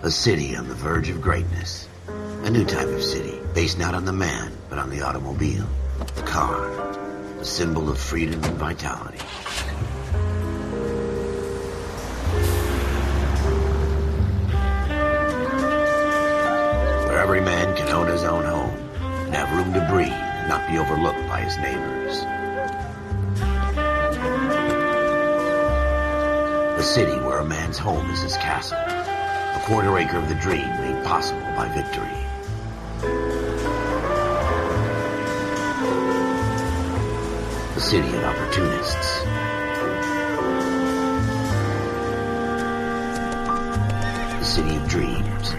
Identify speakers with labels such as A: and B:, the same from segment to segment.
A: A city on the verge of greatness. A new type of city, based not on the man, but on the automobile. The car. A symbol of freedom and vitality. Where every man can own his own home, and have room to breathe, and not be overlooked by his neighbors. A city where a man's home is his castle. A quarter acre of the dream made possible by victory. A city of opportunists. A city of dreams,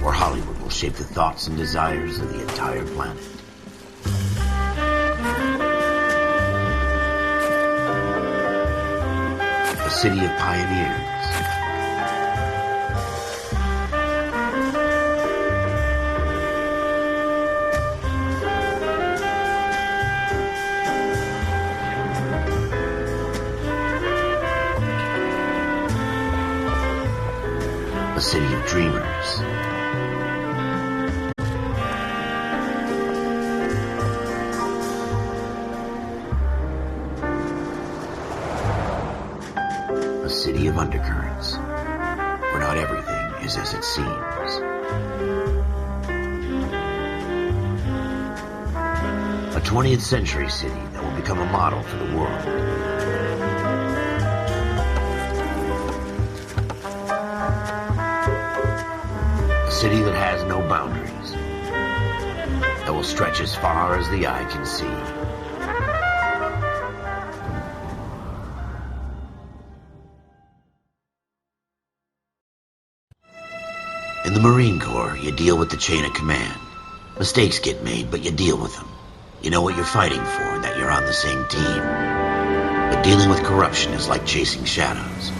A: where Hollywood will shape the thoughts and desires of the entire planet. A city of pioneers. A city of dreamers. A city of undercurrents, where not everything is as it seems. A 20th century city that will become a model for the world. A city that has no boundaries, that will stretch as far as the eye can see. In the Marine Corps, you deal with the chain of command. Mistakes get made, but you deal with them. You know what you're fighting for, and that you're on the same team. But dealing with corruption is like chasing shadows.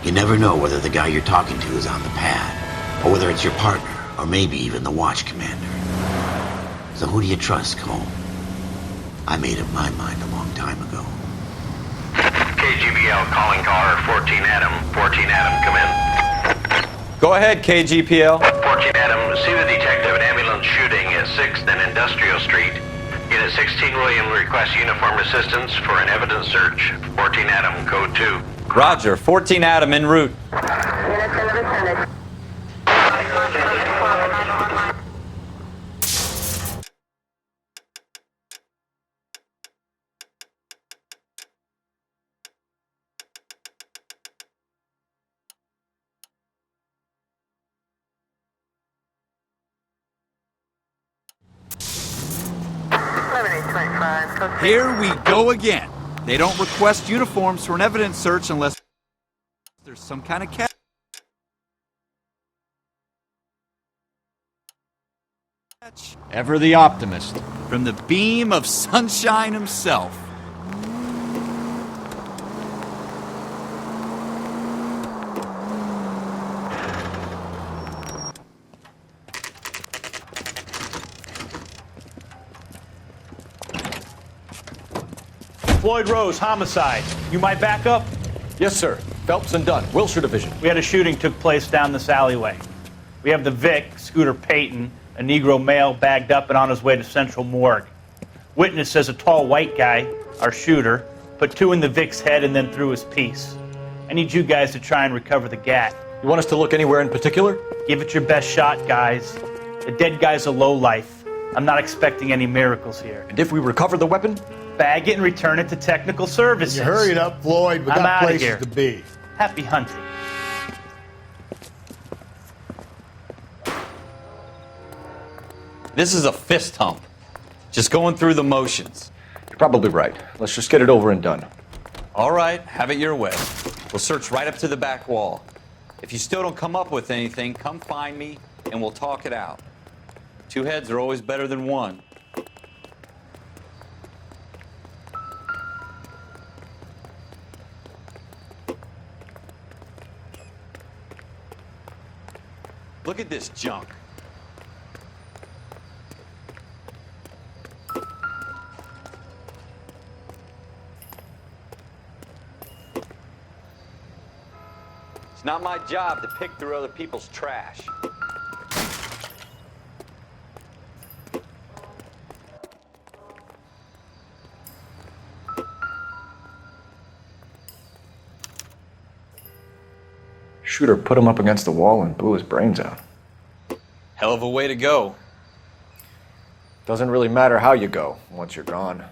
A: You never know whether the guy you're talking to is on the pad, or whether it's your partner, or maybe even the watch commander. So who do you trust, Cole? I made up my mind a long time ago.
B: KGBL calling car 14 Adam. 14 Adam, come in.
C: Go ahead, KGPL.
B: 14 Adam, see the detective at ambulance shooting at 6th and Industrial Street. Unit 16 William requests uniform assistance for an evidence search. 14 Adam, code 2.
C: Roger, 14 Adam en route.
D: Units in the vicinity.
E: Here we go again. They don't request uniforms for an evidence search unless there's some kind of catch.
F: Ever the optimist.
E: From the beam of sunshine himself.
G: Floyd Rose, homicide. You my backup?
F: Yes, sir. Phelps and Dunn, Wilshire Division.
G: We had a shooting took place down this alleyway. We have the Vic, Scooter Payton, a Negro male bagged up and on his way to Central Morgue. Witness says a tall white guy, our shooter, put 2 in the Vic's head and then threw his piece. I need you guys to try and recover the gat.
F: You want us to look anywhere in particular?
G: Give it your best shot, guys. The dead guy's a lowlife. I'm not expecting any miracles here.
F: And if we recover the weapon?
G: Bag it and return it to technical services.
H: You hurry it up, Floyd. We
G: I'm
H: got
G: outta
H: places
G: here.
H: to be.
G: Happy hunting.
C: This is a fist hump. Just going through the motions.
F: You're probably right. Let's just get it over and done.
C: All right, have it your way. We'll search right up to the back wall. If you still don't come up with anything, come find me and we'll talk it out. 2 heads are always better than 1. Look at this junk. It's not my job to pick through other people's trash.
F: Shooter put him up against the wall and blew his brains out.
C: Hell of a way to go.
F: Doesn't really matter how you go once you're gone.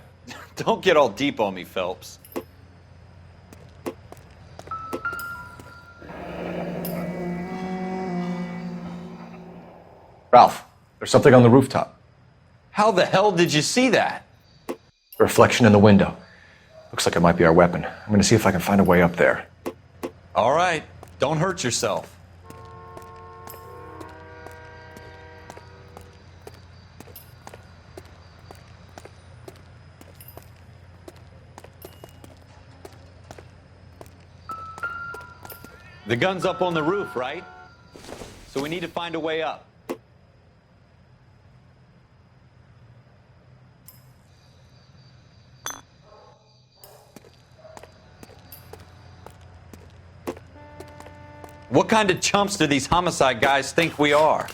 C: Don't get all deep on me, Phelps.
F: Ralph, there's something on the rooftop.
C: How the hell did you see that?
F: Reflection in the window. Looks like it might be our weapon. I'm gonna see if I can find a way up there.
C: All right, don't hurt yourself. The gun's up on the roof, right? So we need to find a way up. What kind of chumps do these homicide guys think we are?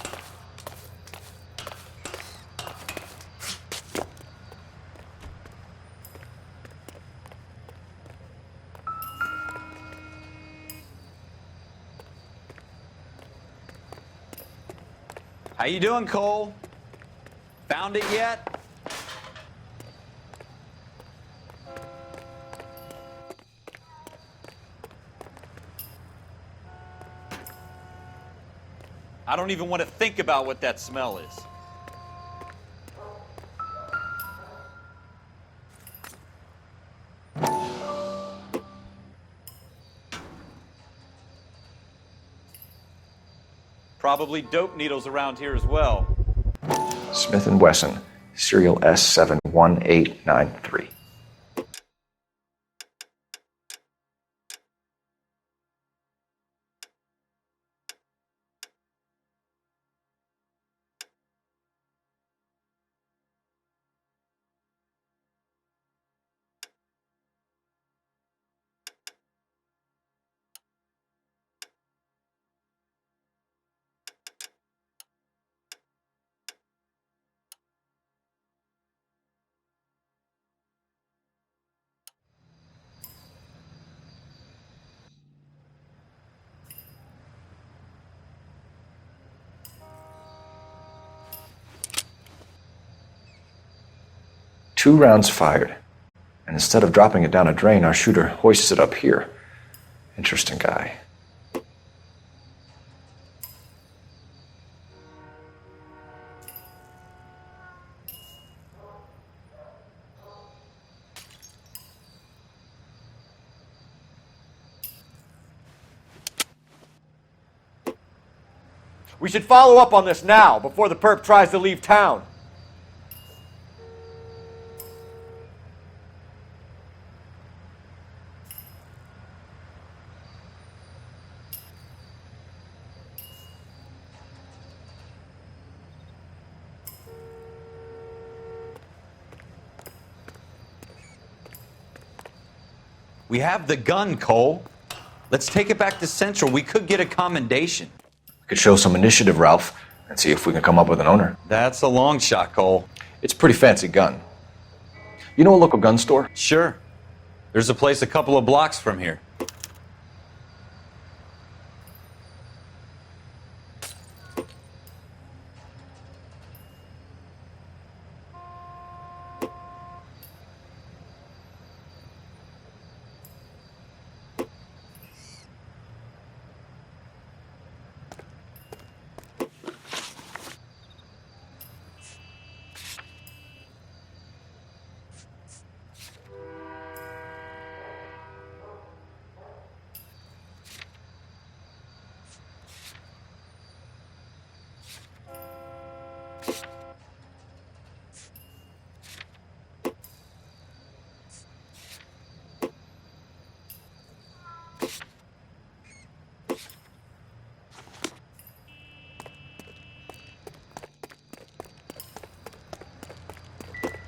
C: How you doing, Cole? Found it yet? I don't even want to think about what that smell is. Probably dope needles around here as well.
F: Smith & Wesson, serial S71893. Two rounds fired. And instead of dropping it down a drain, our shooter hoists it up here. Interesting guy. We should follow up on this now, before the perp tries to leave town.
C: We have the gun, Cole. Let's take it back to Central. We could get a commendation.
F: We could show some initiative, Ralph, and see if we can come up with an owner.
C: That's a long shot, Cole.
F: It's a pretty fancy gun. You know a local gun store?
C: Sure. There's a place a couple of blocks from here.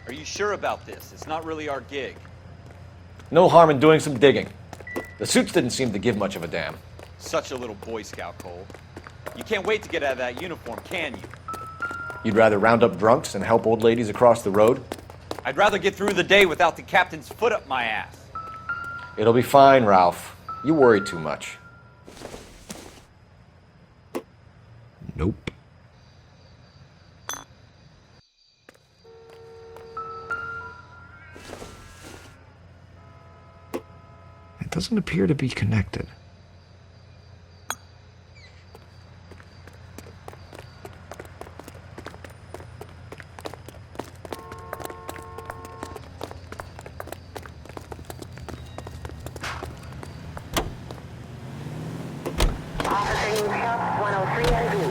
C: Are you sure about this? It's not really our gig.
F: No harm in doing some digging. The suits didn't seem to give much of a damn.
C: Such a little Boy Scout, Cole. You can't wait to get out of that uniform, can you?
F: You'd rather round up drunks than help old ladies across the road?
C: I'd rather get through the day without the captain's foot up my ass.
F: It'll be fine, Ralph. You worry too much. Nope. It doesn't appear to be connected.
D: Officer needs help, 103 and B.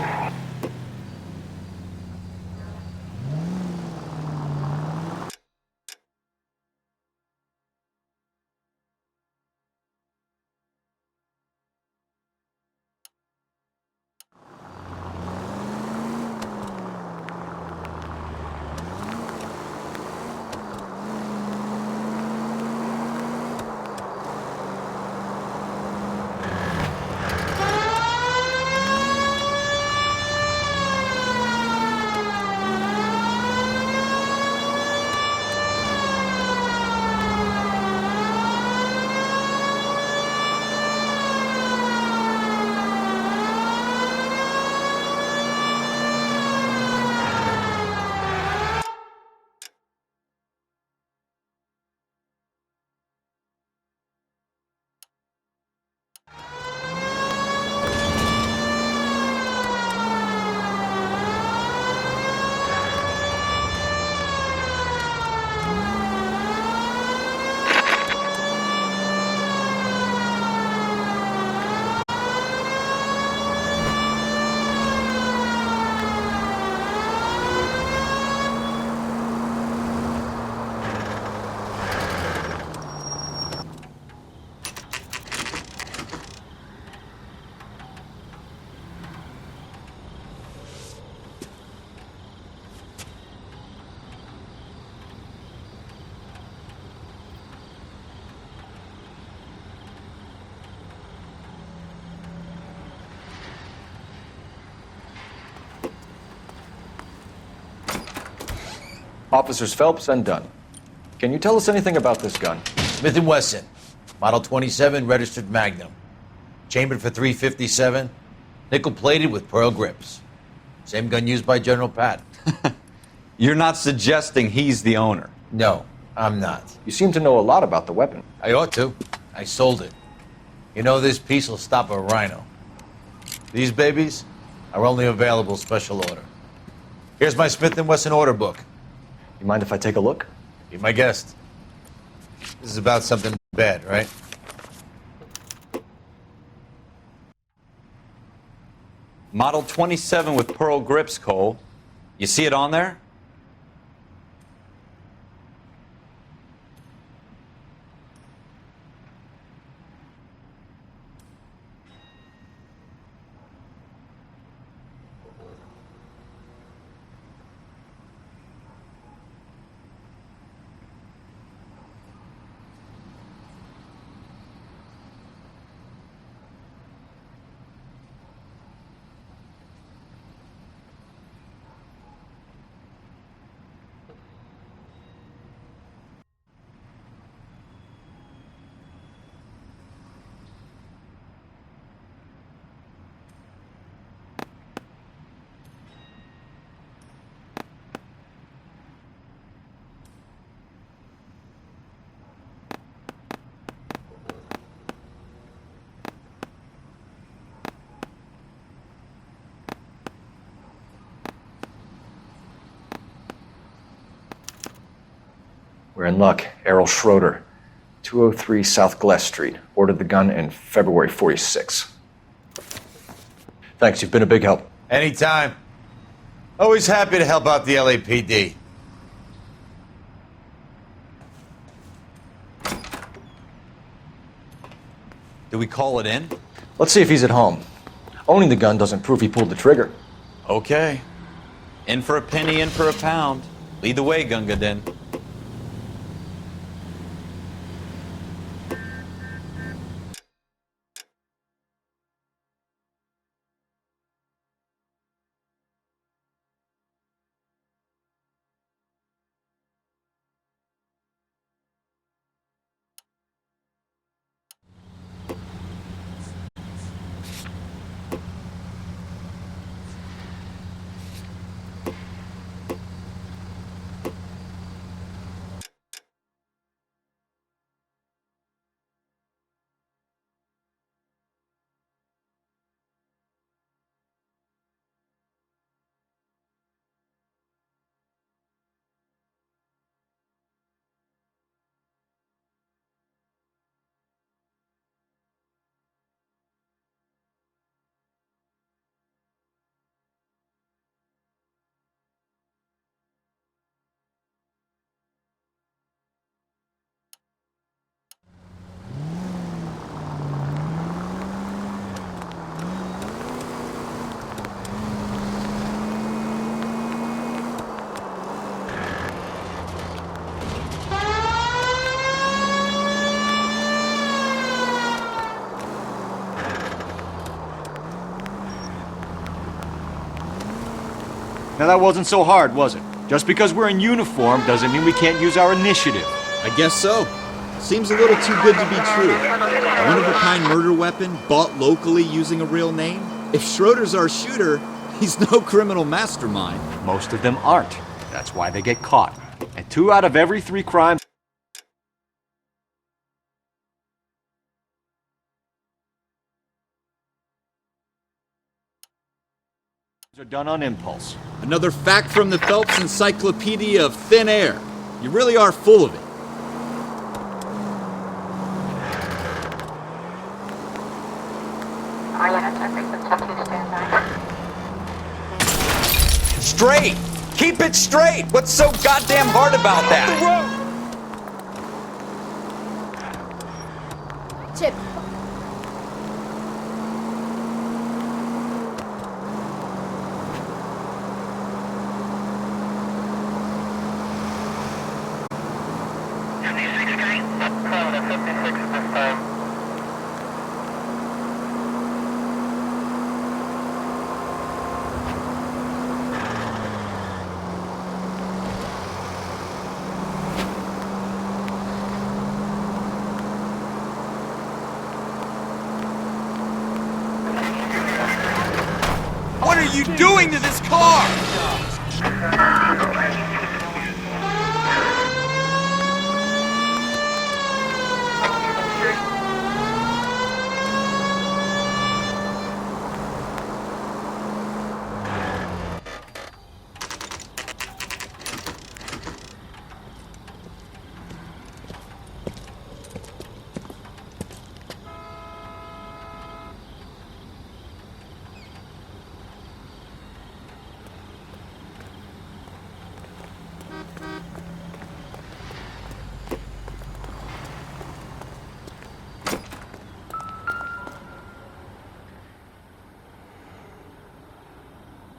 F: Officers Phelps and Dunn. Can you tell us anything about this gun?
H: Smith & Wesson, Model 27, registered Magnum. Chambered for .357, nickel-plated with pearl grips. Same gun used by General Patton.
C: You're not suggesting he's the owner.
H: No, I'm not.
F: You seem to know a lot about the weapon.
H: I ought to. I sold it. You know, this piece will stop a rhino. These babies are only available special order. Here's my Smith & Wesson order book.
F: You mind if I take a look?
H: Be my guest. This is about something bad, right?
C: Model 27 with pearl grips, Cole. You see it on there?
F: We're in luck. Errol Schroeder, 203 South Gless Street. Ordered the gun in February '46. Thanks, you've been a big help.
H: Anytime. Always happy to help out the LAPD.
C: Do we call it in?
F: Let's see if he's at home. Owning the gun doesn't prove he pulled the trigger.
C: Okay. In for a penny, in for a pound. Lead the way, Gunga Din.
I: Now that wasn't so hard, was it? Just because we're in uniform doesn't mean we can't use our initiative.
E: I guess so. Seems a little too good to be true. A one-of-a-kind murder weapon bought locally using a real name? If Schroeder's our shooter, he's no criminal mastermind.
I: Most of them aren't. That's why they get caught. And 2 out of every 3 crimes are done on impulse.
E: Another fact from the Phelps Encyclopedia of Thin Air. You really are full of it.
C: Straight! Keep it straight! What's so goddamn hard about that?
J: Chip.
E: What are you doing to this car?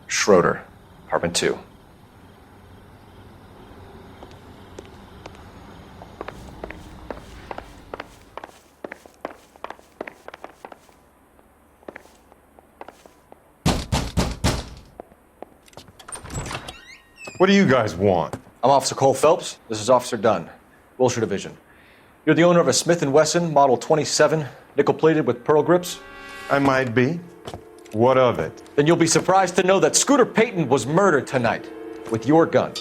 F: Schroeder, apartment 2.
K: What do you guys want?
F: I'm Officer Cole Phelps. This is Officer Dunn, Wilshire Division. You're the owner of a Smith & Wesson Model 27, nickel-plated with pearl grips?
K: I might be. What of it?
F: Then you'll be surprised to know that Scooter Payton was murdered tonight with your gun.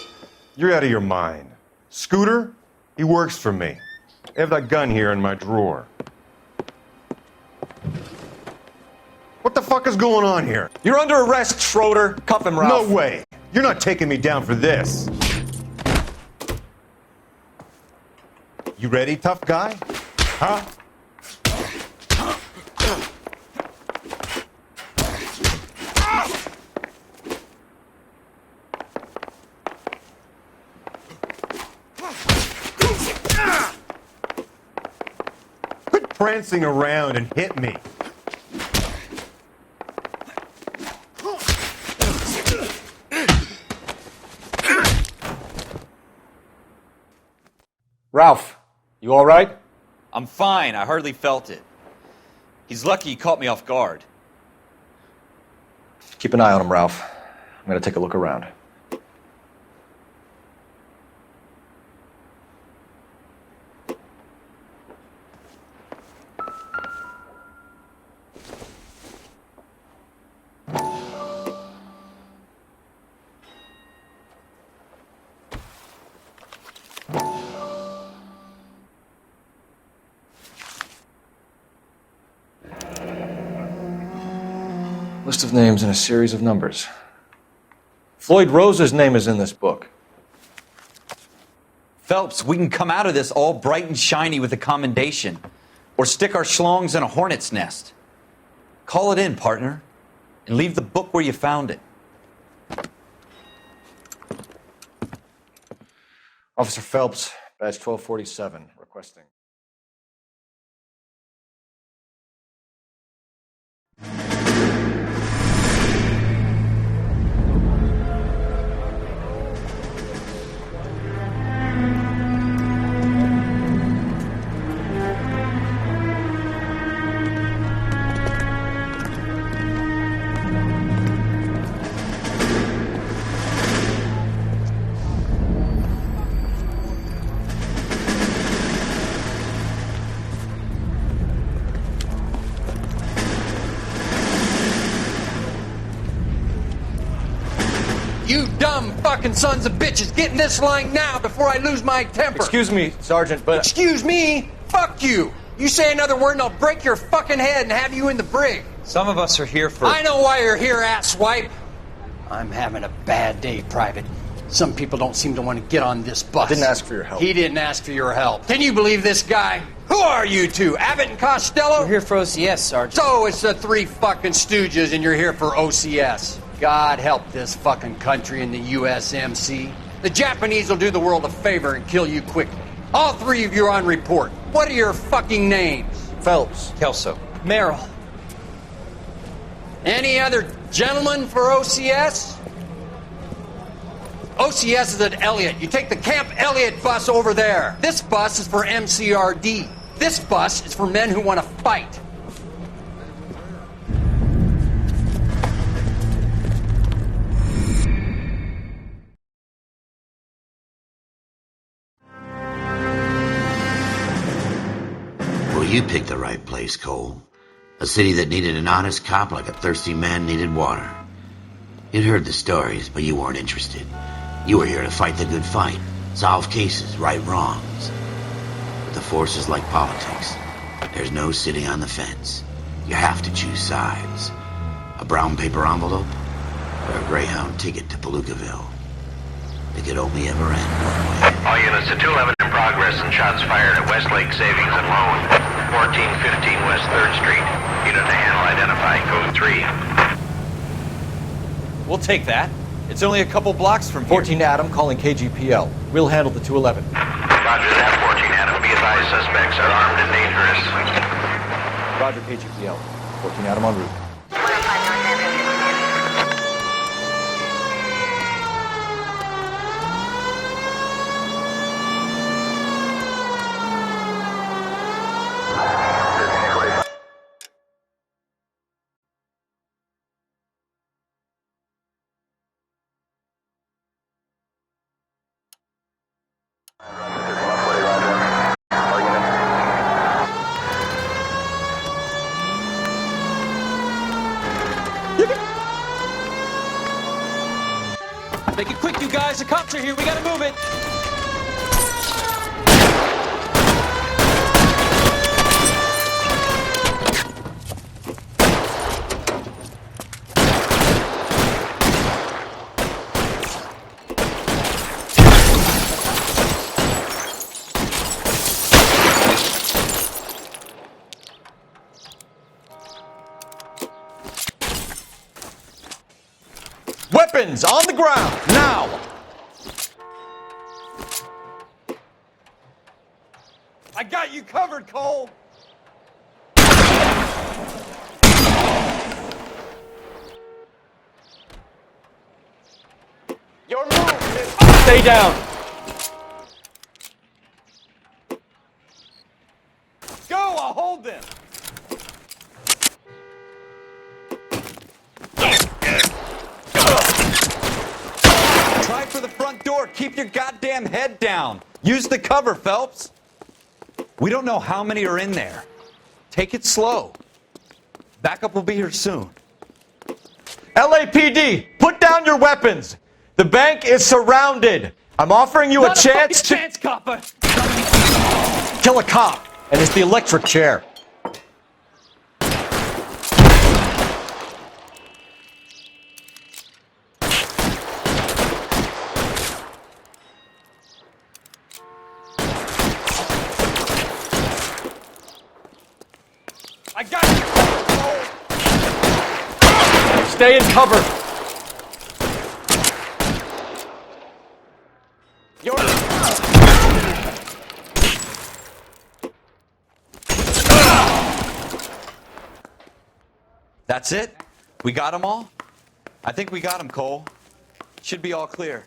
K: You're out of your mind. Scooter? He works for me. I have that gun here in my drawer. What the fuck is going on here?
F: You're under arrest, Schroeder. Cuff him, Ralph.
K: No way. You're not taking me down for this. You ready, tough guy? Huh? Quit prancing around and hit me.
F: Ralph, you all right?
C: I'm fine. I hardly felt it. He's lucky he caught me off guard.
F: Keep an eye on him, Ralph. I'm going to take a look around. List of names and a series of numbers. Floyd Rose's name is in this book.
C: Phelps, we can come out of this all bright and shiny with a commendation. Or stick our schlongs in a hornet's nest. Call it in, partner. And leave the book where you found it.
F: Officer Phelps, badge 1247, requesting.
J: You dumb fucking sons of bitches, get in this line now before I lose my temper.
F: Excuse me, Sergeant, but...
J: Excuse me? Fuck you. You say another word and I'll break your fucking head and have you in the brig.
C: Some of us are here for...
J: I know why you're here, asswipe. I'm having a bad day, Private. Some people don't seem to want to get on this bus.
F: Didn't ask for your help.
J: He didn't ask for your help. Can you believe this guy? Who are you two? Abbott and Costello?
L: We're here for OCS, Sergeant.
J: So it's the three fucking stooges and you're here for OCS. God help this fucking country and the USMC. The Japanese will do the world a favor and kill you quickly. All three of you are on report. What are your fucking names?
F: Phelps.
C: Kelso.
L: Merrill.
J: Any other gentlemen for OCS? OCS is at Elliott. You take the Camp Elliott bus over there. This bus is for MCRD. This bus is for men who want to fight.
A: Well, you picked the right place, Cole. A city that needed an honest cop like a thirsty man needed water. You'd heard the stories, but you weren't interested. You were here to fight the good fight, solve cases, right wrongs. But the force is like politics. There's no sitting on the fence. You have to choose sides. A brown paper envelope or a Greyhound ticket to Palookaville. It could only ever end one way.
B: All units to 211 in progress and shots fired at Westlake Savings and Loan, 1415 West 3rd Street. Unit to handle identify code 3.
C: We'll take that. It's only a couple blocks from here.
F: 14 Adam calling KGPL. We'll handle the 211.
B: Roger that, 14 Adam. Be advised, suspects are armed and dangerous.
F: Roger, KGPL. 14 Adam en route.
C: Make it quick, you guys. The cops are here. We gotta move it.
F: Weapons on the ground, now!
C: I got you covered, Cole.
F: Your move! Stay down!
C: Go, I'll hold them. Try for the front door. Keep your goddamn head down. Use the cover, Phelps. We don't know how many are in there. Take it slow. Backup will be here soon.
F: LAPD, put down your weapons. The bank is surrounded. I'm offering you a chance to
C: chance, copper.
F: kill a cop, and it's the electric chair.
C: I got you.
F: Stay in cover.
C: That's it? We got them all? I think we got them, Cole. Should be all clear.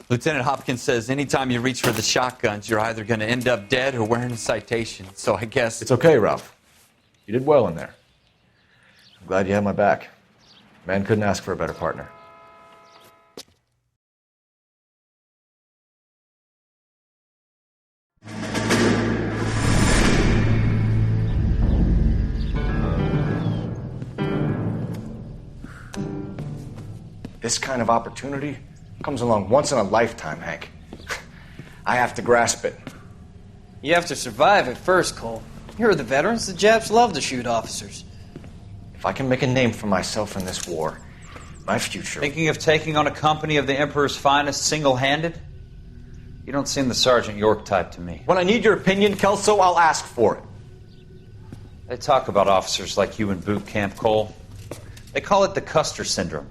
C: Lieutenant Hopkins says anytime you reach for the shotguns, you're either going to end up dead or wearing a citation. So I guess...
F: It's okay, Ralph. You did well in there. I'm glad you had my back. Man couldn't ask for a better partner. This kind of opportunity comes along once in a lifetime, Hank. I have to grasp it.
L: You have to survive at first, Cole. Here are the veterans. The Japs love to shoot officers.
F: If I can make a name for myself in this war, my future...
C: Thinking of taking on a company of the Emperor's finest single-handed? You don't seem the Sergeant York type to me.
F: When I need your opinion, Kelso, I'll ask for it.
C: They talk about officers like you in boot camp, Cole. They call it the Custer Syndrome.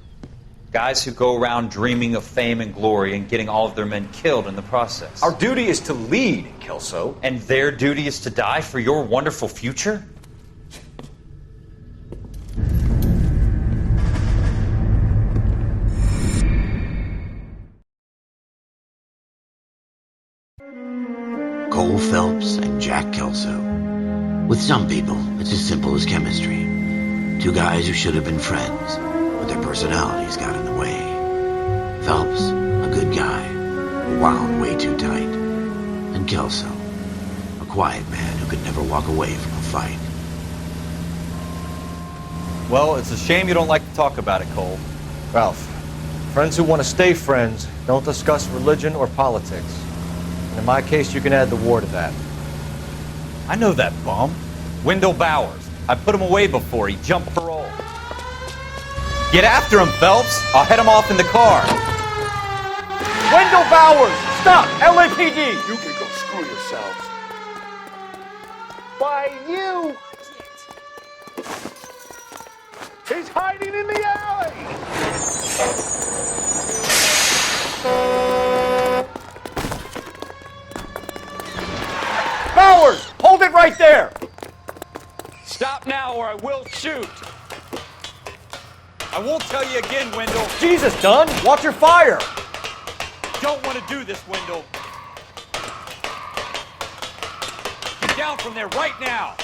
C: Guys who go around dreaming of fame and glory and getting all of their men killed in the process.
F: Our duty is to lead, Kelso.
C: And their duty is to die for your wonderful future?
A: Cole Phelps and Jack Kelso. With some people, it's as simple as chemistry. Two guys who should have been friends, but their personalities got in the way. Phelps, a good guy, but wound way too tight. And Kelso, a quiet man who could never walk away from a fight.
C: Well, it's a shame you don't like to talk about it, Cole.
F: Ralph, friends who want to stay friends don't discuss religion or politics. And in my case, you can add the war to that.
C: I know that bum. Wendell Bowers. I put him away before he jumped parole. Get after him, Phelps. I'll head him off in the car.
I: Wendell Bowers! Stop! LAPD! You can go screw yourselves. Why, you! He's hiding in the alley! Bowers! Hold it right there!
C: Stop now or I will shoot. I won't tell you again, Wendell.
I: Jesus, Dunn! Watch your fire!
C: Don't want to do this, Wendell. Get down from there right now.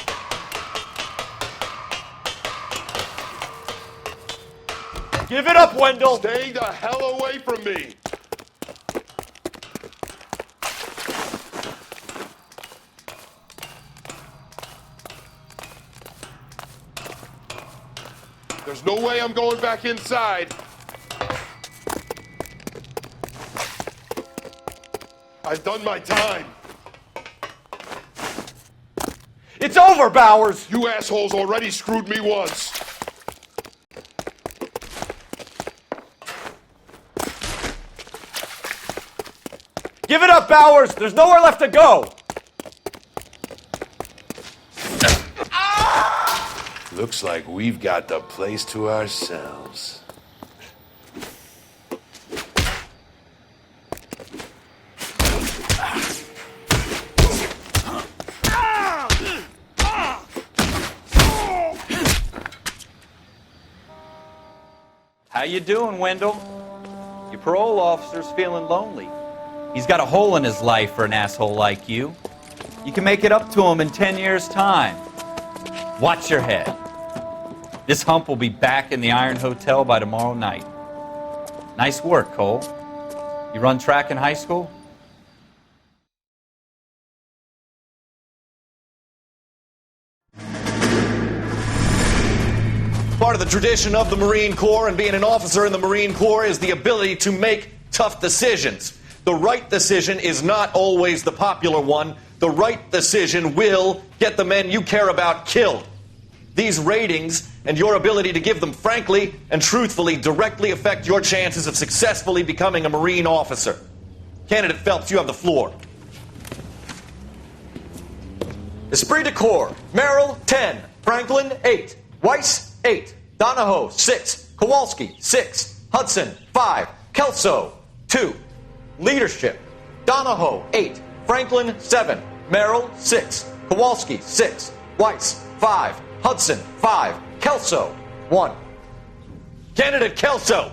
I: Give it up, Wendell!
K: Stay the hell away from me! There's no way I'm going back inside. I've done my time.
I: It's over, Bowers!
K: You assholes already screwed me once.
I: Give it up, Bowers! There's nowhere left to go!
K: Looks like we've got the place to ourselves.
C: How you doing, Wendell? Your parole officer's feeling lonely. He's got a hole in his life for an asshole like you. You can make it up to him in 10 years' time. Watch your head. This hump will be back in the Iron Hotel by tomorrow night. Nice work, Cole. You run track in high school?
M: Part of the tradition of the Marine Corps and being an officer in the Marine Corps is the ability to make tough decisions. The right decision is not always the popular one. The right decision will get the men you care about killed. These ratings and your ability to give them frankly and truthfully directly affect your chances of successfully becoming a Marine officer. Candidate Phelps, you have the floor. Esprit de Corps, Merrill, 10. Franklin, 8. Weiss, 8. Donahoe, 6. Kowalski, 6. Hudson, 5. Kelso, 2. Leadership, Donahoe, 8. Franklin, 7. Merrill, 6. Kowalski, 6. Weiss, 5. Hudson, 5. Kelso, 1. Candidate Kelso!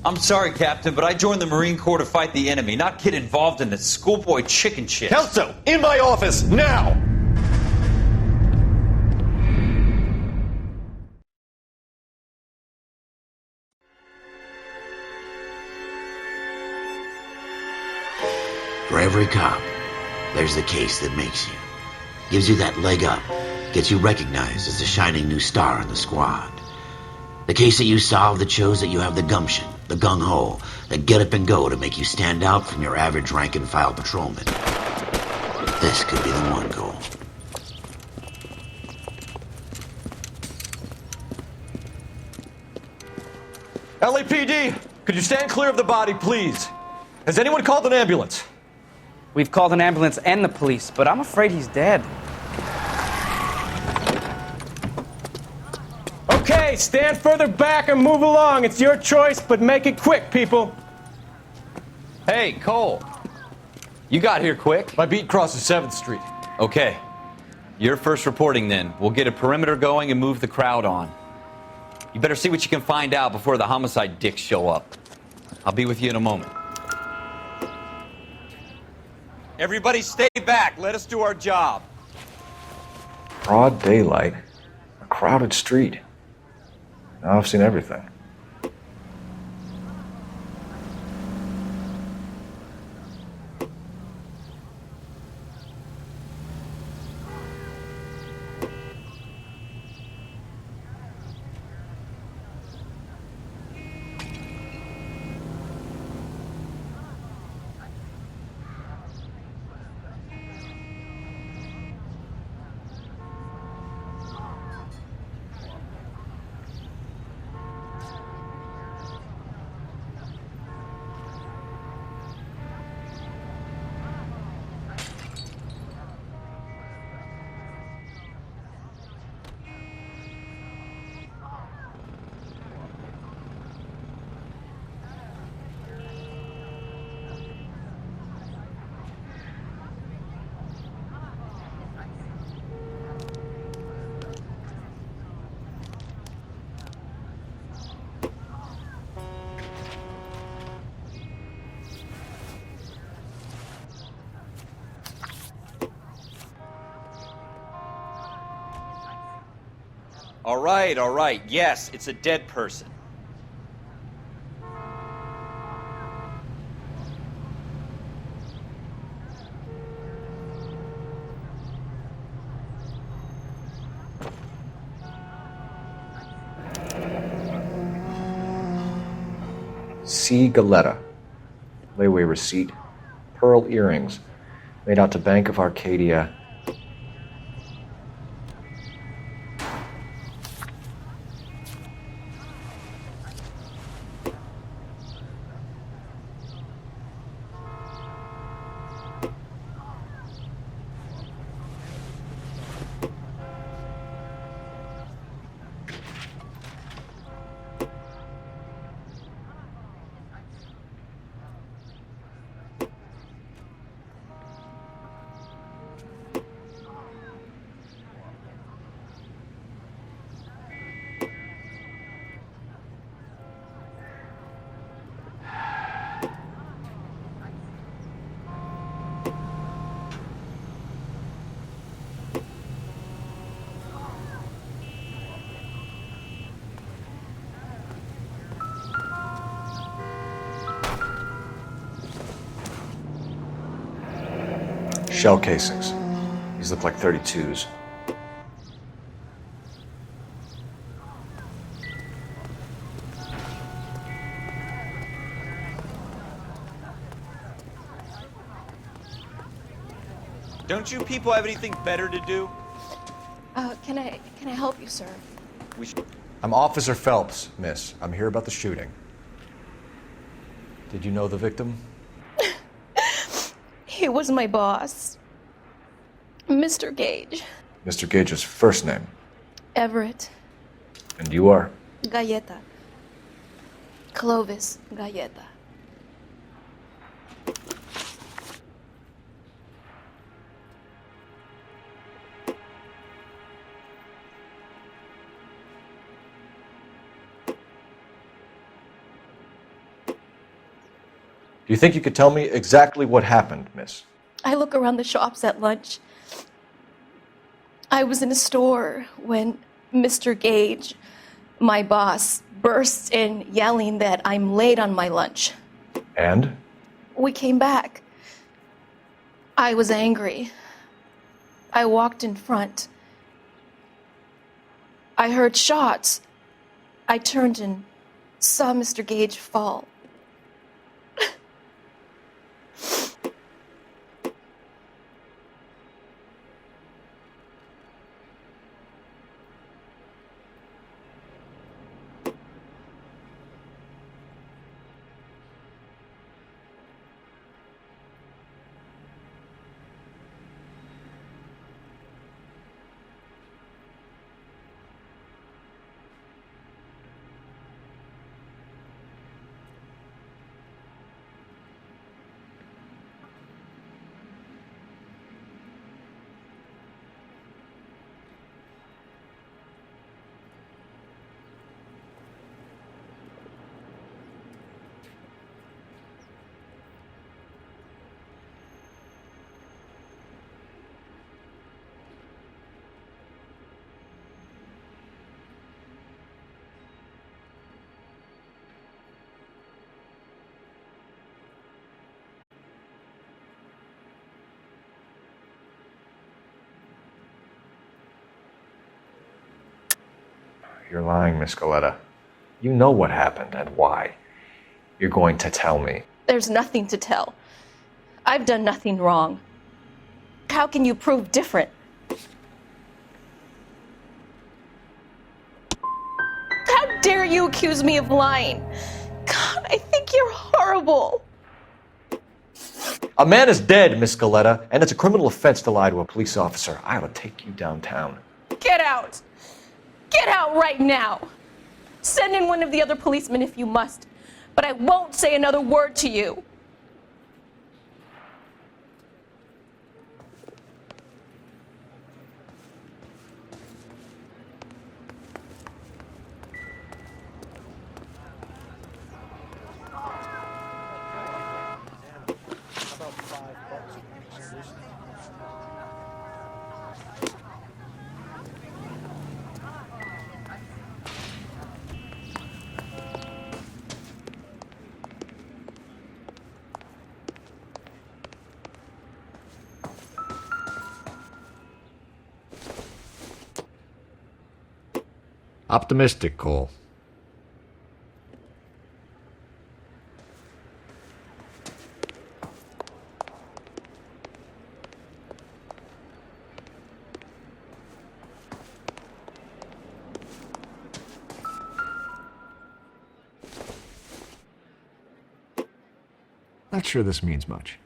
C: I'm sorry, Captain, but I joined the Marine Corps to fight the enemy, not get involved in this schoolboy chicken shit.
M: Kelso, in my office, now!
A: For every cop, there's the case that makes you. Gives you that leg up, gets you recognized as the shining new star in the squad. The case that you solved that shows that you have the gumption, the gung-ho, the get up and go to make you stand out from your average rank-and-file patrolman. This could be the one goal.
I: LAPD, could you stand clear of the body, please? Has anyone called an ambulance?
N: We've called an ambulance and the police, but I'm afraid he's dead.
O: Okay, stand further back and move along. It's your choice, but make it quick, people.
C: Hey, Cole. You got here quick.
I: My beat crosses 7th Street.
C: Okay. You're first reporting then. We'll get a perimeter going and move the crowd on. You better see what you can find out before the homicide dicks show up. I'll be with you in a moment. Everybody stay back. Let us do our job.
F: Broad daylight, a crowded street. Now I've seen everything.
C: All right. Yes, it's a dead person.
F: C. Galetta. Layaway receipt. Pearl earrings. Made out to Bank of Arcadia. Shell casings. These look like 32s.
C: Don't you people have anything better to do?
P: Can I help you, sir?
H: I'm Officer Phelps, miss. I'm here about the shooting. Did you know the victim?
P: He was my boss, Mr. Gage.
F: Mr. Gage's first name.
P: Everett.
F: And you are?
P: Galleta. Clovis Galleta.
H: Do you think you could tell me exactly what happened, miss?
P: I look around the shops at lunch. I was in a store when Mr. Gage, my boss, bursts in yelling that I'm late on my lunch.
F: And?
P: We came back. I was angry. I walked in front. I heard shots. I turned and saw Mr. Gage fall.
F: You're lying, Miss Galetta. You know what happened and why. You're going to tell me.
P: There's nothing to tell. I've done nothing wrong. How can you prove different? How dare you accuse me of lying? God, I think you're horrible.
F: A man is dead, Miss Galetta, and it's a criminal offense to lie to a police officer. I ought to take you downtown.
P: Get out. Get out right now. Send in one of the other policemen if you must, but I won't say another word to you.
F: Optimistic, Cole. Not sure this means much.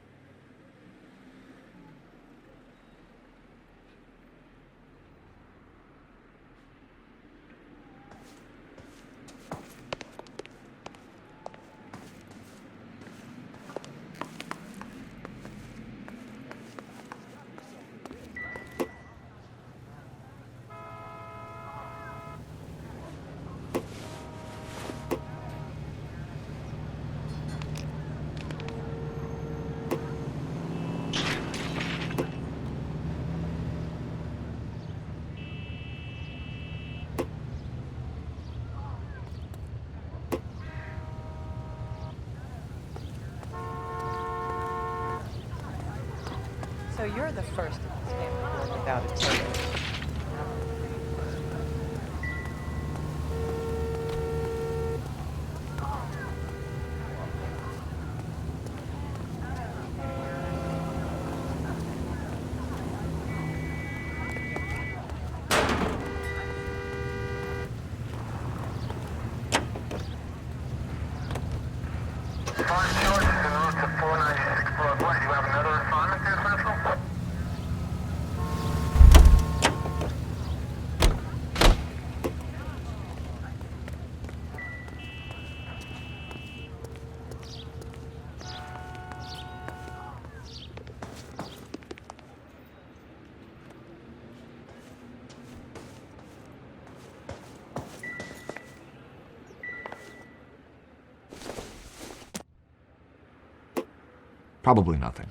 Q: So you're the first in this family born without a tail.
F: Probably nothing.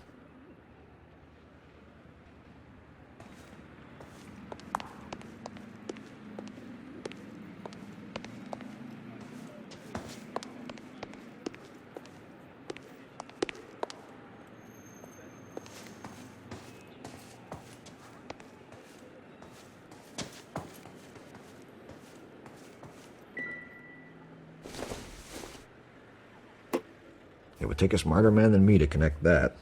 F: would take a smarter man than me to connect that.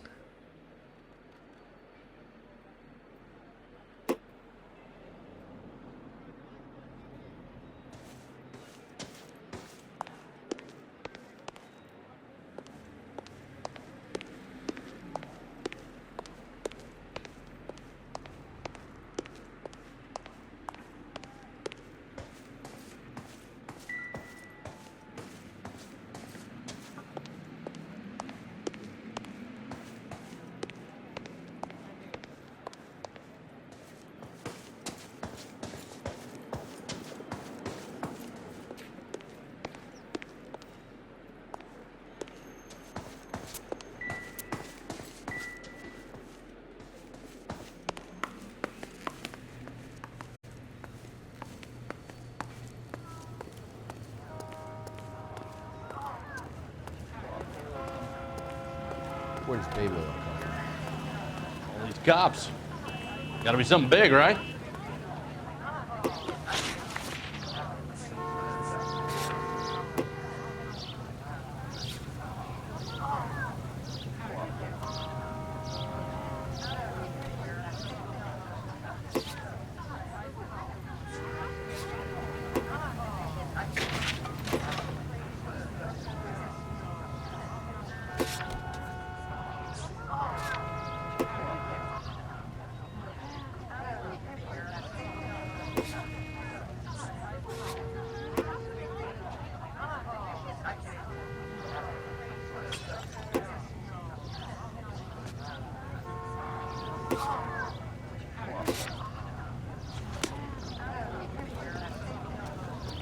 R: Where does baby oil come from? All these cops. Gotta be something big, right?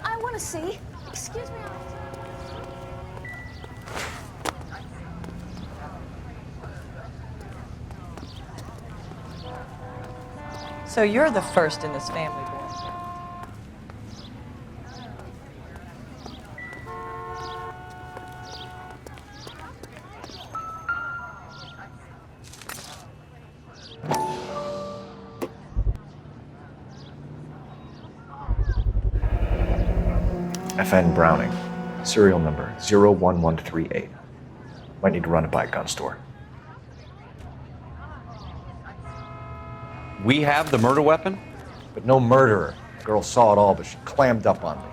S: I want to see. Excuse me.
Q: So you're the first in this family born.
F: FN Browning, serial number 01138. Might need to run it by a gun store.
C: We have the murder weapon?
F: But no murderer. The girl saw it all, but she clammed up on me.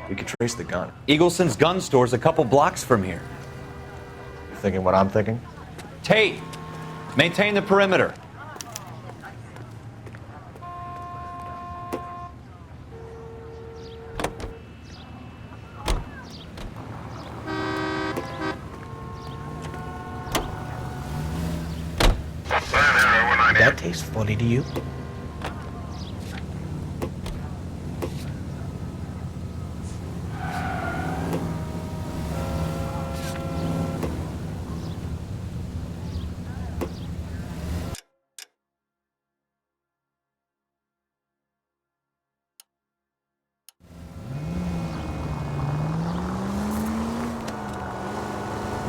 F: We could trace the gun.
C: Eagleson's gun store's a couple blocks from here.
F: You thinking what I'm thinking?
C: Tate, maintain the perimeter.
A: That tastes funny to you?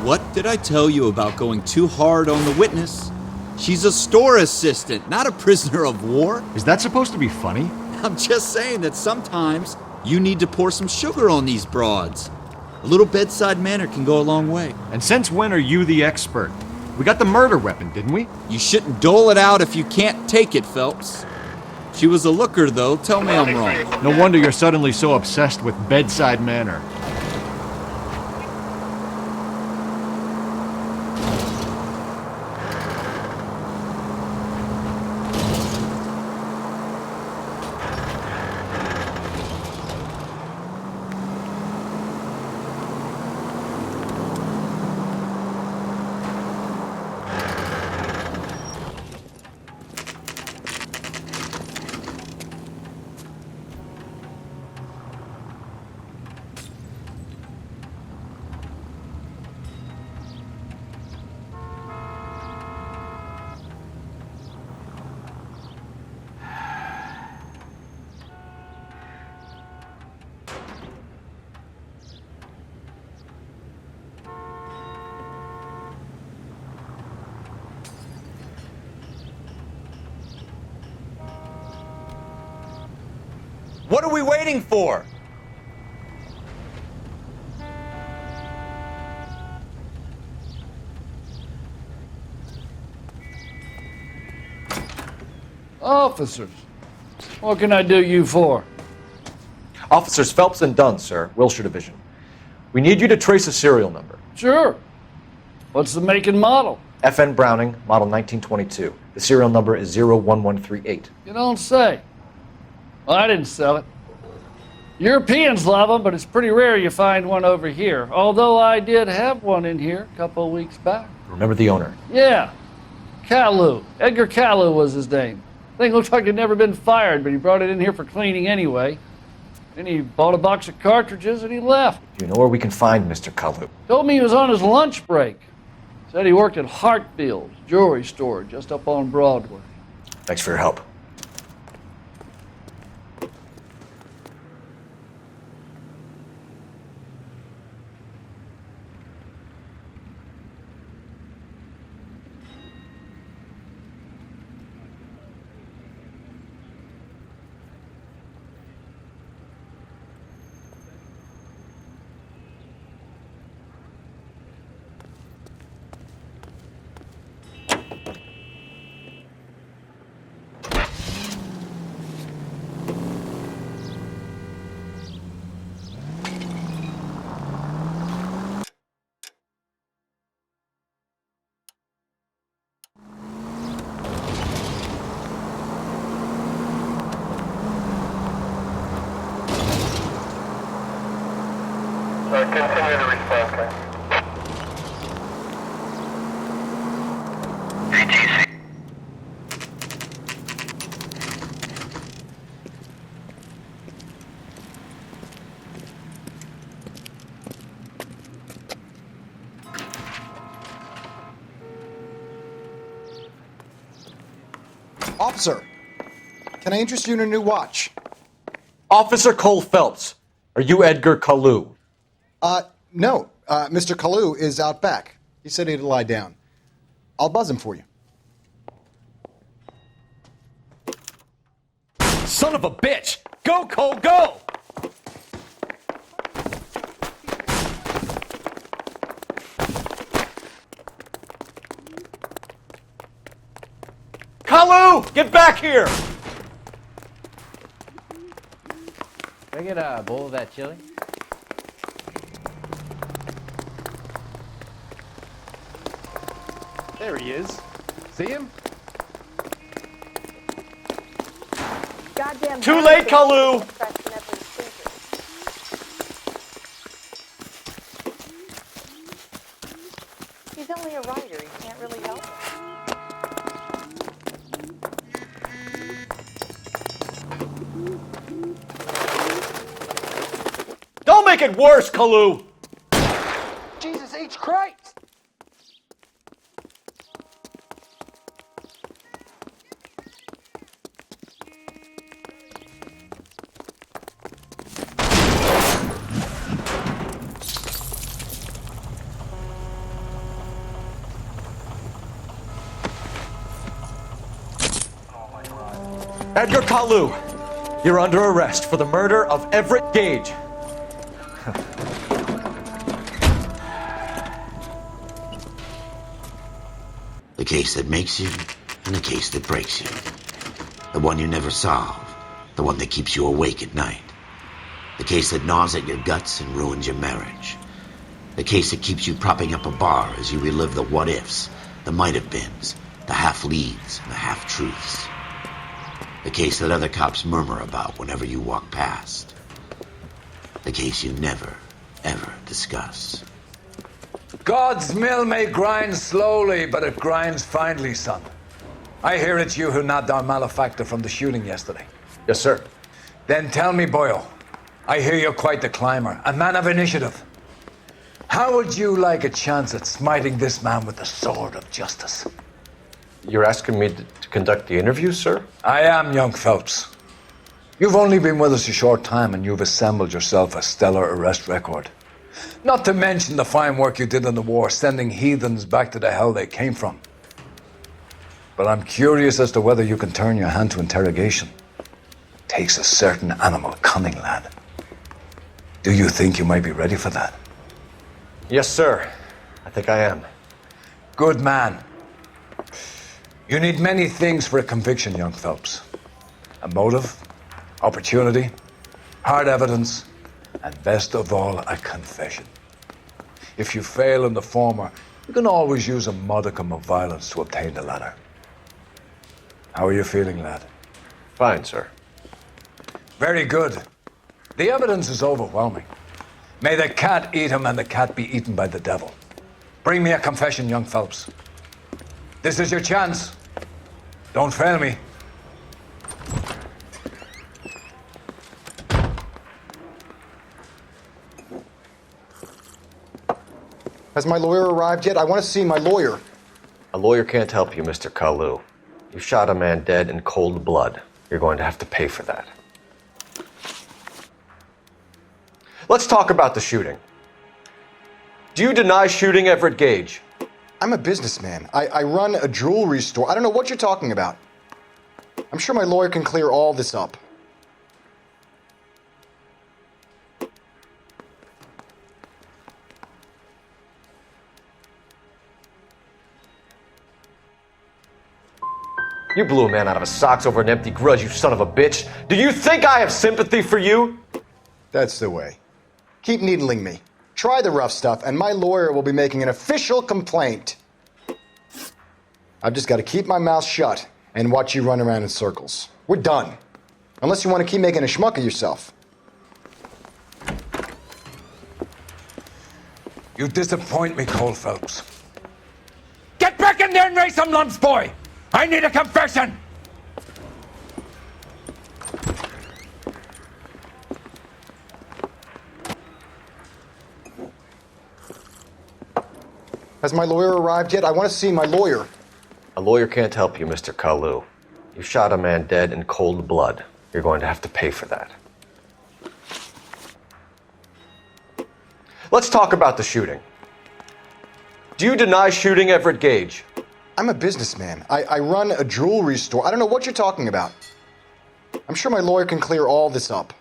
E: What did I tell you about going too hard on the witness? She's a store assistant, not a prisoner of war.
T: Is that supposed to be funny?
E: I'm just saying that sometimes you need to pour some sugar on these broads. A little bedside manner can go a long way.
T: And since when are you the expert? We got the murder weapon, didn't we?
E: You shouldn't dole it out if you can't take it, Phelps. She was a looker, though. Tell me I'm wrong.
T: No wonder you're suddenly so obsessed with bedside manner.
C: What are we waiting for?
U: Officers. What can I do you for?
F: Officers Phelps and Dunn, sir, Wilshire Division. We need you to trace a serial number.
U: Sure. What's the make and model?
F: FN Browning, model 1922. The serial number is 01138.
U: You don't say. Well, I didn't sell it. Europeans love them, but it's pretty rare you find one over here. Although I did have one in here a couple of weeks back.
F: Remember the owner?
U: Yeah. Kalu. Edgar Kalu was his name. Thing looked like he'd never been fired, but he brought it in here for cleaning anyway. Then he bought a box of cartridges and he left.
F: Do you know where we can find Mr. Kalu?
U: Told me he was on his lunch break. Said he worked at Hartfield's jewelry store just up on Broadway.
F: Thanks for your help.
B: Continue the response time. ATC.
V: Officer, can I interest you in a new watch?
F: Officer Cole Phelps, are you Edgar Kalu?
V: No. Mr. Kalu is out back. He said he'd lie down. I'll buzz him for you.
C: Son of a bitch! Go, Cole, go!
F: Kalu! Get back here!
W: Can I get a bowl of that chili?
I: There he is. See him?
D: Goddamn.
F: Too late, Kalu!
Q: He's only a writer. He can't really help it.
F: Don't make it worse, Kalu!
I: Jesus H. Christ!
F: Edgar Kalu, you're under arrest for the murder of Everett Gage.
A: The case that makes you, and the case that breaks you. The one you never solve, the one that keeps you awake at night. The case that gnaws at your guts and ruins your marriage. The case that keeps you propping up a bar as you relive the what-ifs, the might-have-beens, the half-leads, and the half-truths. The case that other cops murmur about whenever you walk past. The case you never, ever discuss.
X: God's mill may grind slowly, but it grinds finely, son. I hear it's you who nabbed our malefactor from the shooting yesterday.
F: Yes, sir.
X: Then tell me, Boyle, I hear you're quite the climber, a man of initiative. How would you like a chance at smiting this man with the sword of justice?
F: You're asking me to conduct the interview, sir?
X: I am, young Phelps. You've only been with us a short time and you've assembled yourself a stellar arrest record. Not to mention the fine work you did in the war, sending heathens back to the hell they came from. But I'm curious as to whether you can turn your hand to interrogation. Takes a certain animal cunning, lad. Do you think you might be ready for that?
F: Yes, sir. I think I am.
X: Good man. You need many things for a conviction, young Phelps. A motive, opportunity, hard evidence, and best of all, a confession. If you fail in the former, you can always use a modicum of violence to obtain the latter. How are you feeling, lad?
M: Fine, sir.
X: Very good. The evidence is overwhelming. May the cat eat him and the cat be eaten by the devil. Bring me a confession, young Phelps. This is your chance. Don't fail me.
V: Has my lawyer arrived yet? I want to see my lawyer.
M: A lawyer can't help you, Mr. Kalu. You shot a man dead in cold blood. You're going to have to pay for that. Let's talk about the shooting. Do you deny shooting Everett Gage?
V: I'm a businessman. I run a jewelry store. I don't know what you're talking about. I'm sure my lawyer can clear all this up.
M: You blew a man out of his socks over an empty grudge, you son of a bitch. Do you think I have sympathy for you?
V: That's the way. Keep needling me. Try the rough stuff, and my lawyer will be making an official complaint. I've just got to keep my mouth shut and watch you run around in circles. We're done. Unless you want to keep making a schmuck of yourself.
X: You disappoint me, Cole Phelps.
U: Get back in there and raise some lumps, boy! I need a confession!
V: Has my lawyer arrived yet? I want to see my lawyer.
M: A lawyer can't help you, Mr. Kalu. You shot a man dead in cold blood. You're going to have to pay for that. Let's talk about the shooting. Do you deny shooting Everett Gage?
V: I'm a businessman. I run a jewelry store. I don't know what you're talking about. I'm sure my lawyer can clear all this up.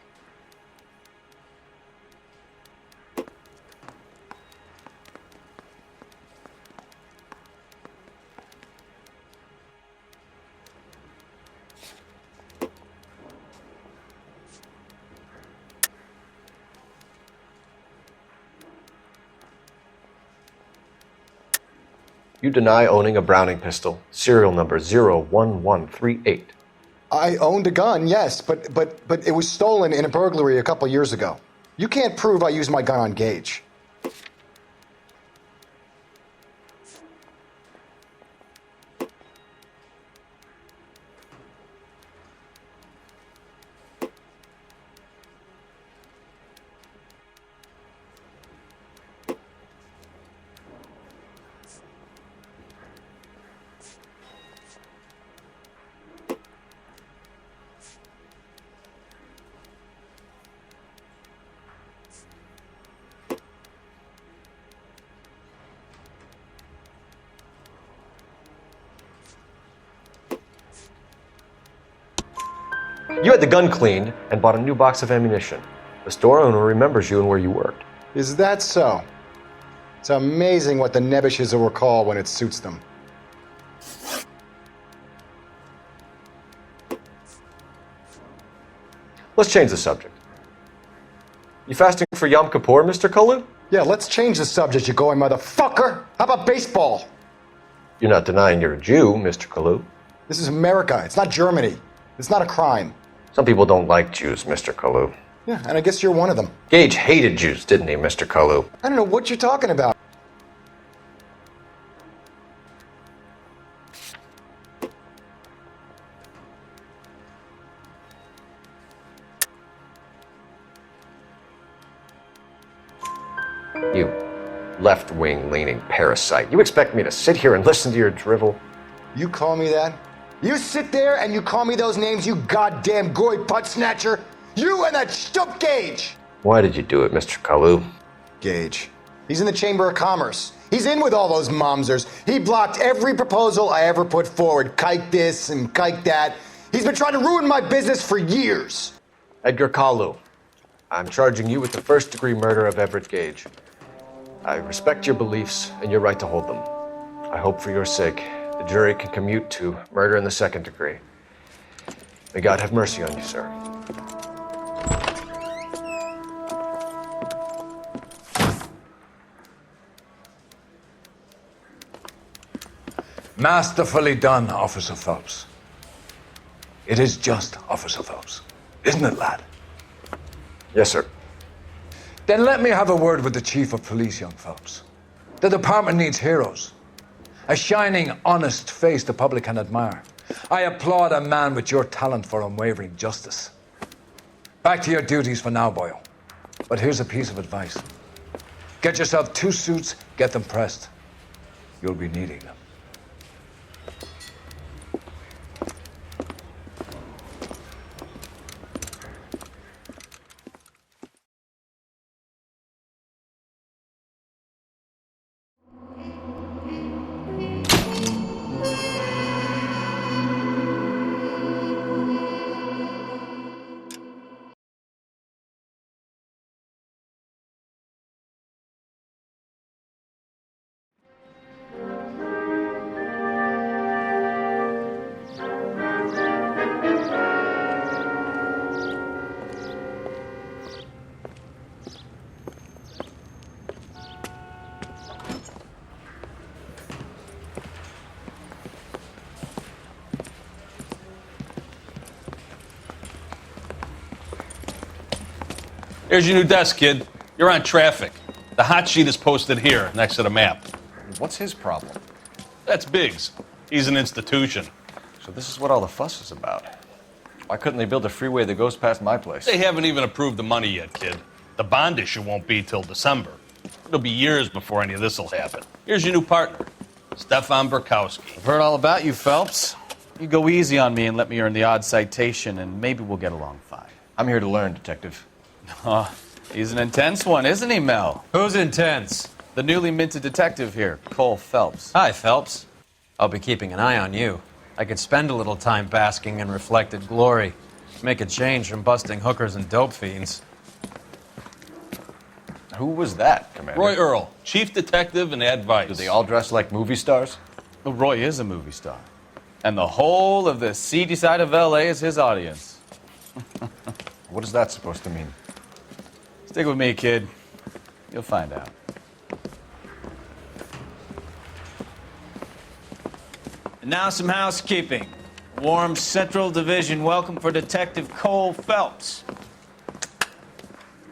M: You deny owning a Browning pistol, serial number 01138.
V: I owned a gun, yes, but it was stolen in a burglary a couple years ago. You can't prove I used my gun on Gage.
M: You had the gun cleaned and bought a new box of ammunition. The store owner remembers you and where you worked.
V: Is that so? It's amazing what the nebbishes will recall when it suits them.
M: Let's change the subject. You fasting for Yom Kippur, Mr. Kalu?
V: Yeah, let's change the subject, you going motherfucker. How about baseball?
M: You're not denying you're a Jew, Mr. Kalu.
V: This is America. It's not Germany. It's not a crime.
M: Some people don't like Jews, Mr. Kalu.
V: Yeah, and I guess you're one of them.
M: Gage hated Jews, didn't he, Mr. Kalu?
V: I don't know what you're talking about.
M: You left-wing leaning parasite. You expect me to sit here and listen to your drivel?
V: You call me that? You sit there and you call me those names, you goddamn goy butt snatcher? You and that stup Gage!
M: Why did you do it, Mr. Kalu?
V: Gage. He's in the Chamber of Commerce. He's in with all those momsers. He blocked every proposal I ever put forward. Kike this and kike that. He's been trying to ruin my business for years.
M: Edgar Kalu, I'm charging you with the first-degree murder of Everett Gage. I respect your beliefs and your right to hold them. I hope for your sake
F: the jury can commute to murder in the second degree. May God have mercy on you, sir.
X: Masterfully done, Officer Phelps. It is just, Officer Phelps. Isn't it, lad?
F: Yes, sir.
X: Then let me have a word with the Chief of Police, young Phelps. The department needs heroes. A shining, honest face the public can admire. I applaud a man with your talent for unwavering justice. Back to your duties for now, Boyle. But here's a piece of advice. Get yourself 2 suits, get them pressed. You'll be needing them.
R: Here's your new desk, kid. You're on traffic. The hot sheet is posted here, next to the map.
F: What's his problem?
R: That's Biggs. He's an institution.
F: So this is what all the fuss is about. Why couldn't they build a freeway that goes past my place?
R: They haven't even approved the money yet, kid. The bond issue won't be till December. It'll be years before any of this will happen. Here's your new partner, Stefan Burkowski.
G: I've heard all about you, Phelps. You go easy on me and let me earn the odd citation, and maybe we'll get along fine.
F: I'm here to learn, Detective.
G: Oh, he's an intense one, isn't he, Mel?
J: Who's intense?
G: The newly minted detective here, Cole Phelps.
J: Hi, Phelps. I'll be keeping an eye on you. I could spend a little time basking in reflected glory. Make a change from busting hookers and dope fiends.
F: Who was that, Commander?
R: Roy Earl, chief detective and advice.
F: Do they all dress like movie stars?
G: Well, Roy is a movie star. And the whole of the seedy side of L.A. is his audience.
F: What is that supposed to mean?
G: Stick with me, kid. You'll find out. And now some housekeeping. Warm Central Division welcome for Detective Cole Phelps.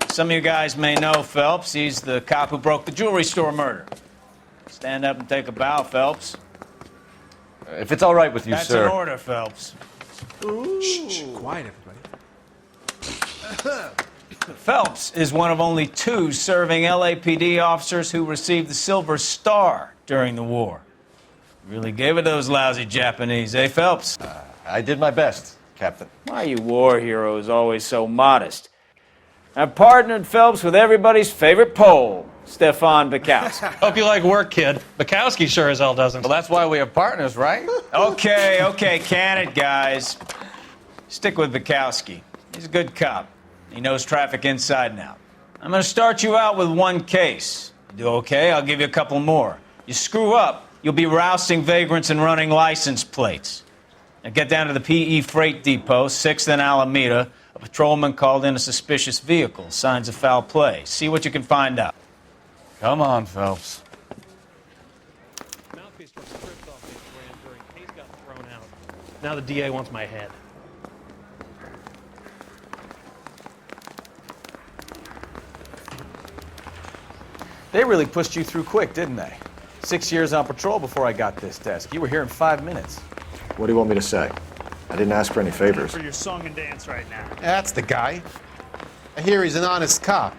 G: Some of you guys may know Phelps. He's the cop who broke the jewelry store murder. Stand up and take a bow, Phelps.
F: If it's all right with you,
G: That's
F: sir.
G: That's an order, Phelps.
K: Shh, quiet, everybody.
G: Phelps is one of only 2 serving LAPD officers who received the Silver Star during the war. Really gave it those lousy Japanese, eh, Phelps?
F: I did my best, Captain.
G: Why are you war heroes always so modest? I've partnered Phelps with everybody's favorite Pole, Stefan Burkowski.
L: Hope you like work, kid. Bukowski sure as hell doesn't.
G: Well, that's why we have partners, right? Okay, can it, guys. Stick with Bukowski. He's a good cop. He knows traffic inside and out. I'm going to start you out with 1 case. You do okay, I'll give you a couple more. You screw up, you'll be rousting vagrants and running license plates. Now get down to the PE Freight Depot, 6th and Alameda. A patrolman called in a suspicious vehicle. Signs of foul play. See what you can find out. Come on, Phelps.
L: Mouthpiece was stripped off his brand during case got thrown out. Now the DA wants my head.
G: They really pushed you through quick, didn't they? 6 years on patrol before I got this desk. You were here in 5 minutes.
F: What do you want me to say? I didn't ask for any favors.
L: For your song and dance right now.
J: That's the guy. I hear he's an honest cop.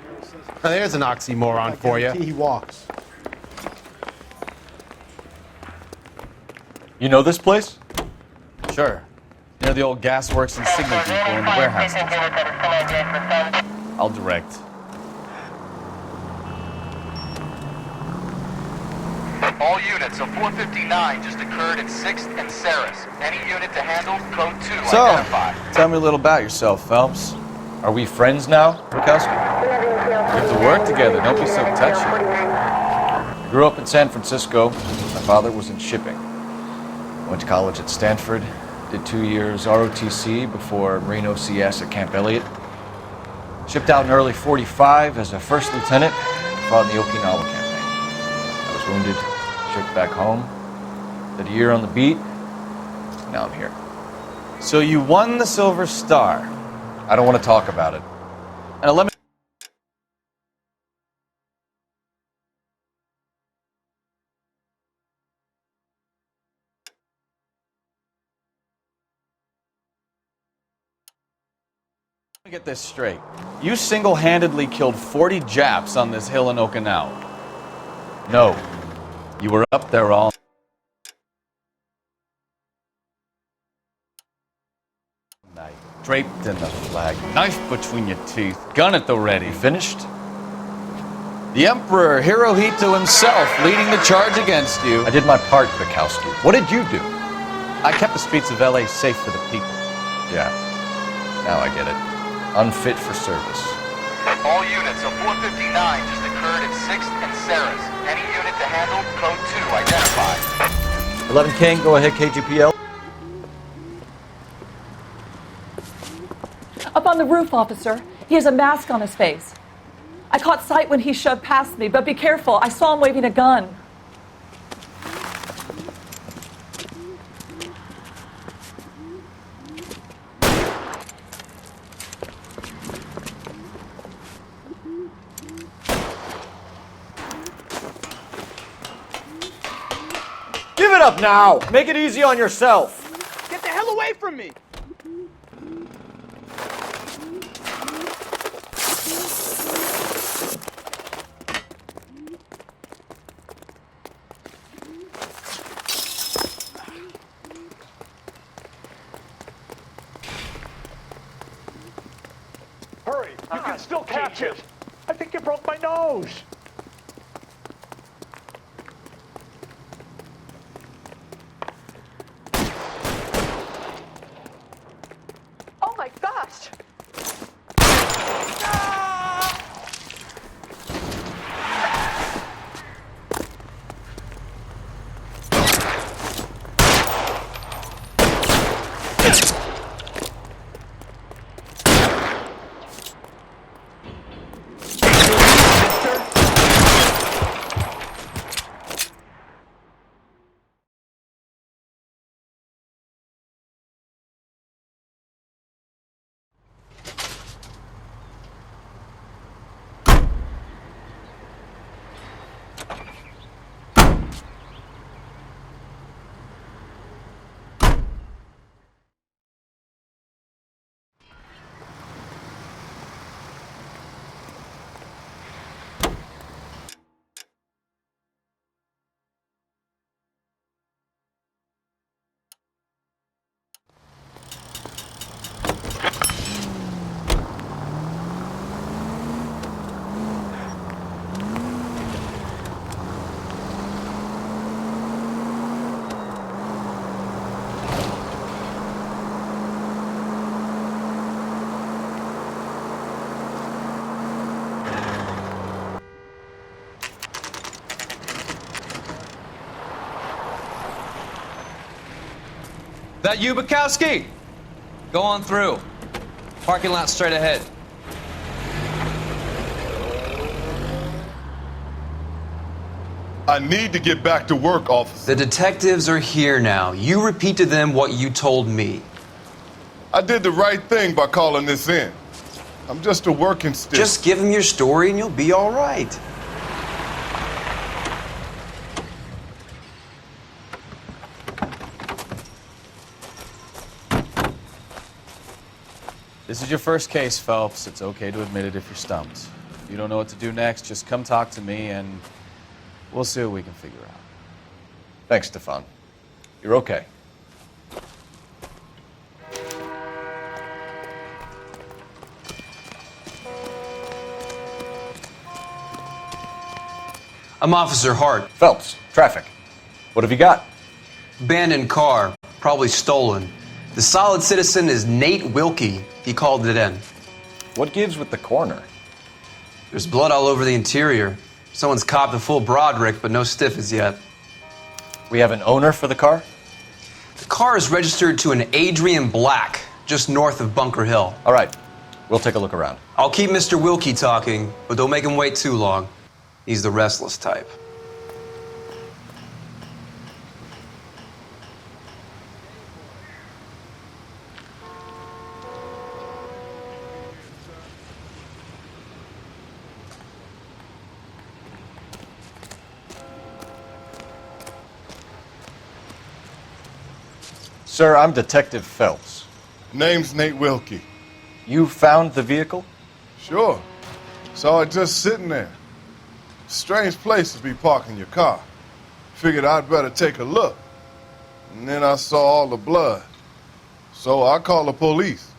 J: Now, there's an oxymoron for you.
K: He walks.
F: You know this place?
G: Sure. Near the old gasworks and signal depot in the warehouse. I'll direct.
Y: All units, a 459 just occurred at 6th and Saris. Any unit to handle, code 2, identify.
G: Tell me a little about yourself, Phelps.
F: Are we friends now, Burkowski?
G: We have to work together. Don't be so touchy.
F: I grew up in San Francisco. My father was in shipping. Went to college at Stanford, did 2 years ROTC before Marine OCS at Camp Elliott. Shipped out in early 45 as a first lieutenant, fought in the Okinawa campaign. I was wounded, shipped back home, did a year on the beat, now I'm here.
G: So you won the Silver Star.
F: I don't want to talk about it.
G: And let me get this straight. You single-handedly killed 40 Japs on this hill in Okinawa.
F: No.
G: You were up there all night, draped in the flag, knife between your teeth, gun at the ready.
F: You finished?
G: The Emperor Hirohito himself leading the charge against you.
F: I did my part, Bukowski. What did you do?
G: I kept the streets of LA safe for the people.
F: Yeah. Now I get it. Unfit for service.
Y: All units, a 459 just occurred at 6th and Saris. Any unit to handle, code 2 identified.
F: 11 King, go ahead, KGPL.
H: Up on the roof, officer. He has a mask on his face. I caught sight when he shoved past me, but be careful. I saw him waving a gun.
I: Give it up now! Make it easy on yourself! Get the hell away from me!
N: Hurry! You can still catch it! I think you broke my nose!
H: Oh my gosh!
J: That you, Bukowski? Go on through. Parking lot straight ahead.
O: I need to get back to work, officer.
J: The detectives are here now. You repeat to them what you told me.
O: I did the right thing by calling this in. I'm just a working stick.
J: Just give them your story and you'll be all right.
G: This is your first case, Phelps. It's okay to admit it if you're stumped. If you don't know what to do next, just come talk to me and we'll see what we can figure out.
F: Thanks, Stefan. You're okay.
J: I'm Officer Hart.
F: Phelps, traffic. What have you got?
J: Abandoned car, probably stolen. The solid citizen is Nate Wilkie. He called it in.
F: What gives with the corner?
J: There's blood all over the interior. Someone's copped a full Broderick, but no stiff as yet.
F: We have an owner for the car?
B: The car is registered to an Adrian Black, just north of Bunker Hill.
F: All right, we'll take a look around.
B: I'll keep Mr. Wilkie talking, but don't make him wait too long. He's the restless type.
F: Sir, I'm Detective Phelps.
O: Name's Nate Wilkie.
F: You found the vehicle?
O: Sure. Saw it just sitting there. Strange place to be parking your car. Figured I'd better take a look. And then I saw all the blood. So I called the police.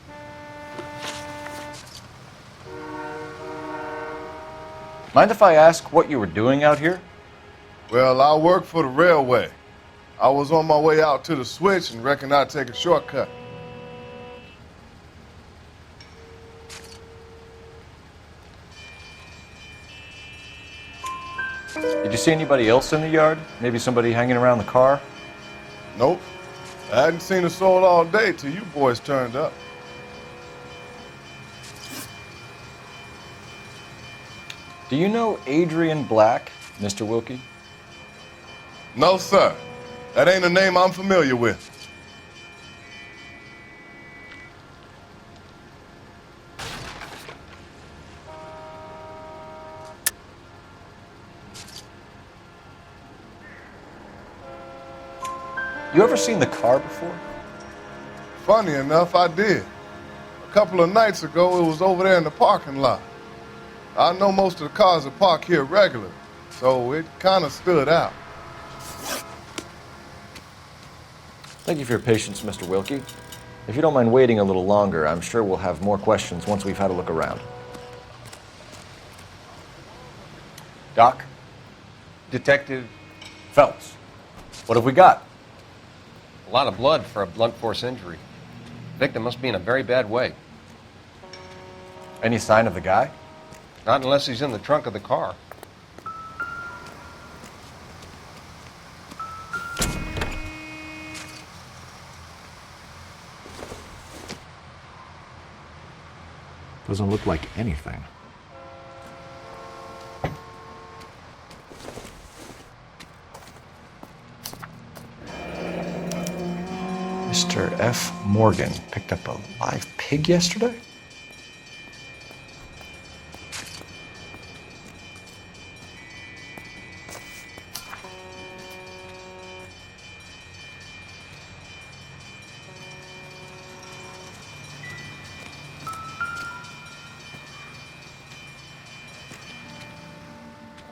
F: Mind if I ask what you were doing out here?
O: Well, I work for the railway. I was on my way out to the switch and reckoned I'd take a shortcut.
F: Did you see anybody else in the yard? Maybe somebody hanging around the car?
O: Nope. I hadn't seen a soul all day till you boys turned up.
F: Do you know Adrian Black, Mr. Wilkie?
O: No, sir. That ain't a name I'm familiar with.
F: You ever seen the car before?
O: Funny enough, I did. A couple of nights ago, it was over there in the parking lot. I know most of the cars are parked here regularly, so it kind of stood out.
F: Thank you for your patience, Mr. Wilkie. If you don't mind waiting a little longer, I'm sure we'll have more questions once we've had a look around. Doc?
E: Detective
F: Phelps. What have we got?
E: A lot of blood for a blunt force injury. Victim must be in a very bad way.
F: Any sign of the guy?
E: Not unless he's in the trunk of the car.
P: Doesn't look like anything.
F: Mr. F. Morgan picked up a live pig yesterday?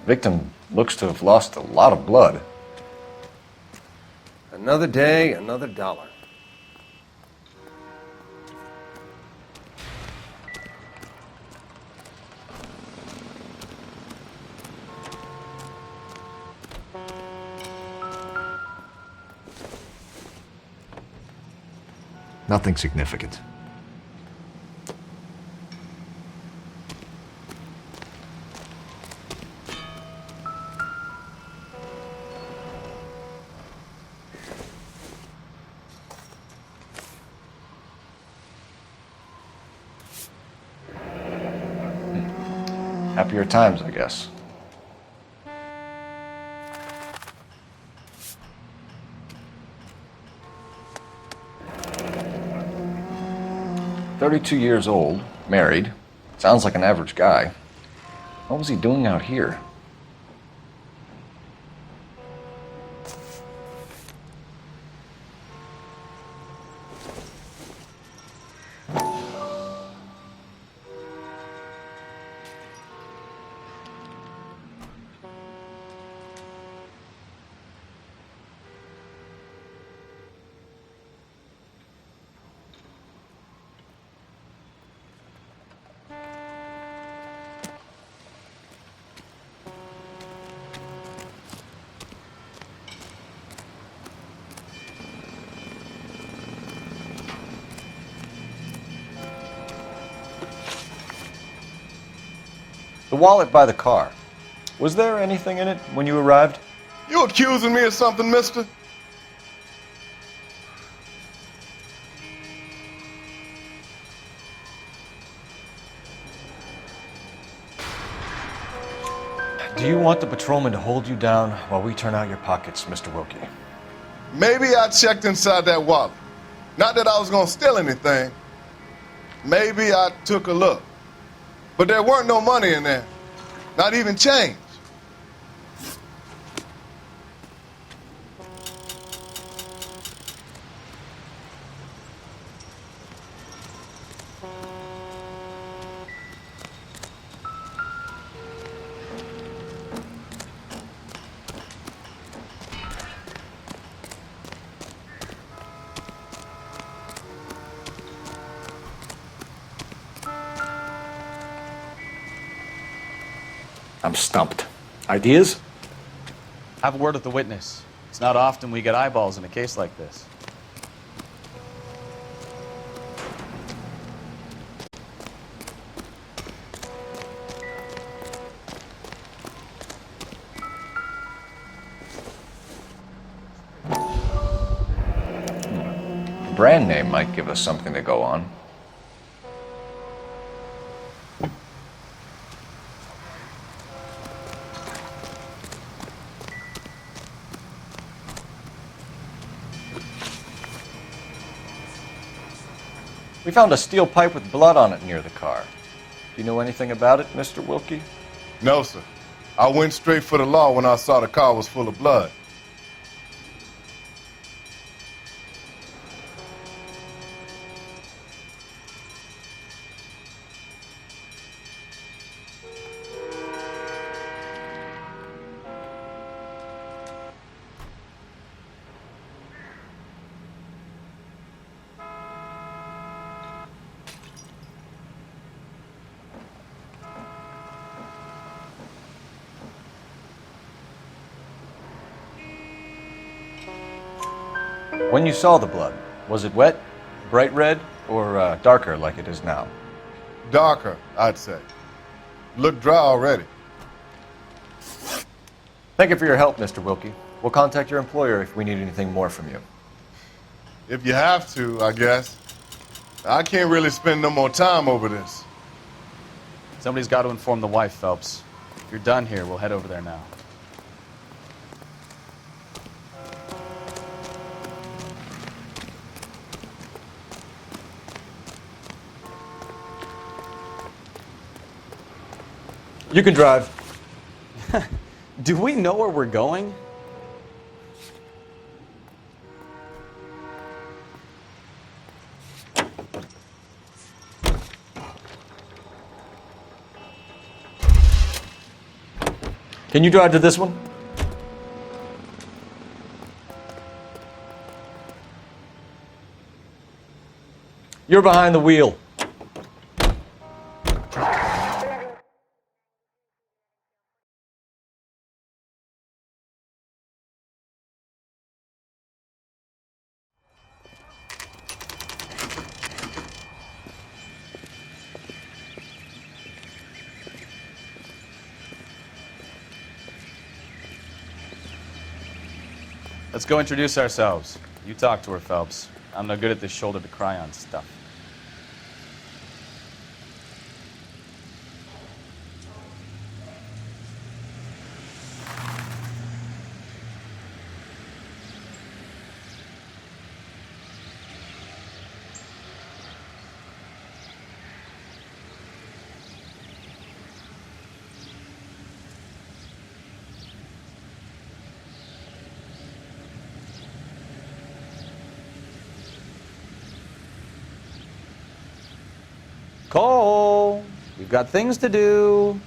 F: Victim looks to have lost a lot of blood.
E: Another day, another dollar.
P: Nothing significant.
F: Happier times, I guess. "32 years old, married. Sounds like an average guy. What was he doing out here?" The wallet by the car. Was there anything in it when you arrived?
O: You accusing me of something, mister?
F: Do you want the patrolman to hold you down while we turn out your pockets, Mr. Wilkie?
O: Maybe I checked inside that wallet. Not that I was gonna steal anything. Maybe I took a look. But there weren't no money in there. Not even change.
F: I'm stumped. Ideas?
G: Have a word with the witness. It's not often we get eyeballs in a case like this.
F: Brand name might give us something to go on. We found a steel pipe with blood on it near the car. Do you know anything about it, Mr. Wilkie?
O: No, sir. I went straight for the law when I saw the car was full of blood.
F: When you saw the blood, was it wet, bright red, or darker like it is now?
O: Darker, I'd say. Looked dry already.
F: Thank you for your help, Mr. Wilkie. We'll contact your employer if we need anything more from you.
O: If you have to, I guess. I can't really spend no more time over this.
G: Somebody's got to inform the wife, Phelps. If you're done here, we'll head over there now.
F: You can drive.
G: Do we know where we're going?
F: Can you drive to this one? You're behind the wheel.
G: Let's go introduce ourselves. You talk to her, Phelps. I'm no good at this shoulder to cry on stuff. Cole, we've got things to do.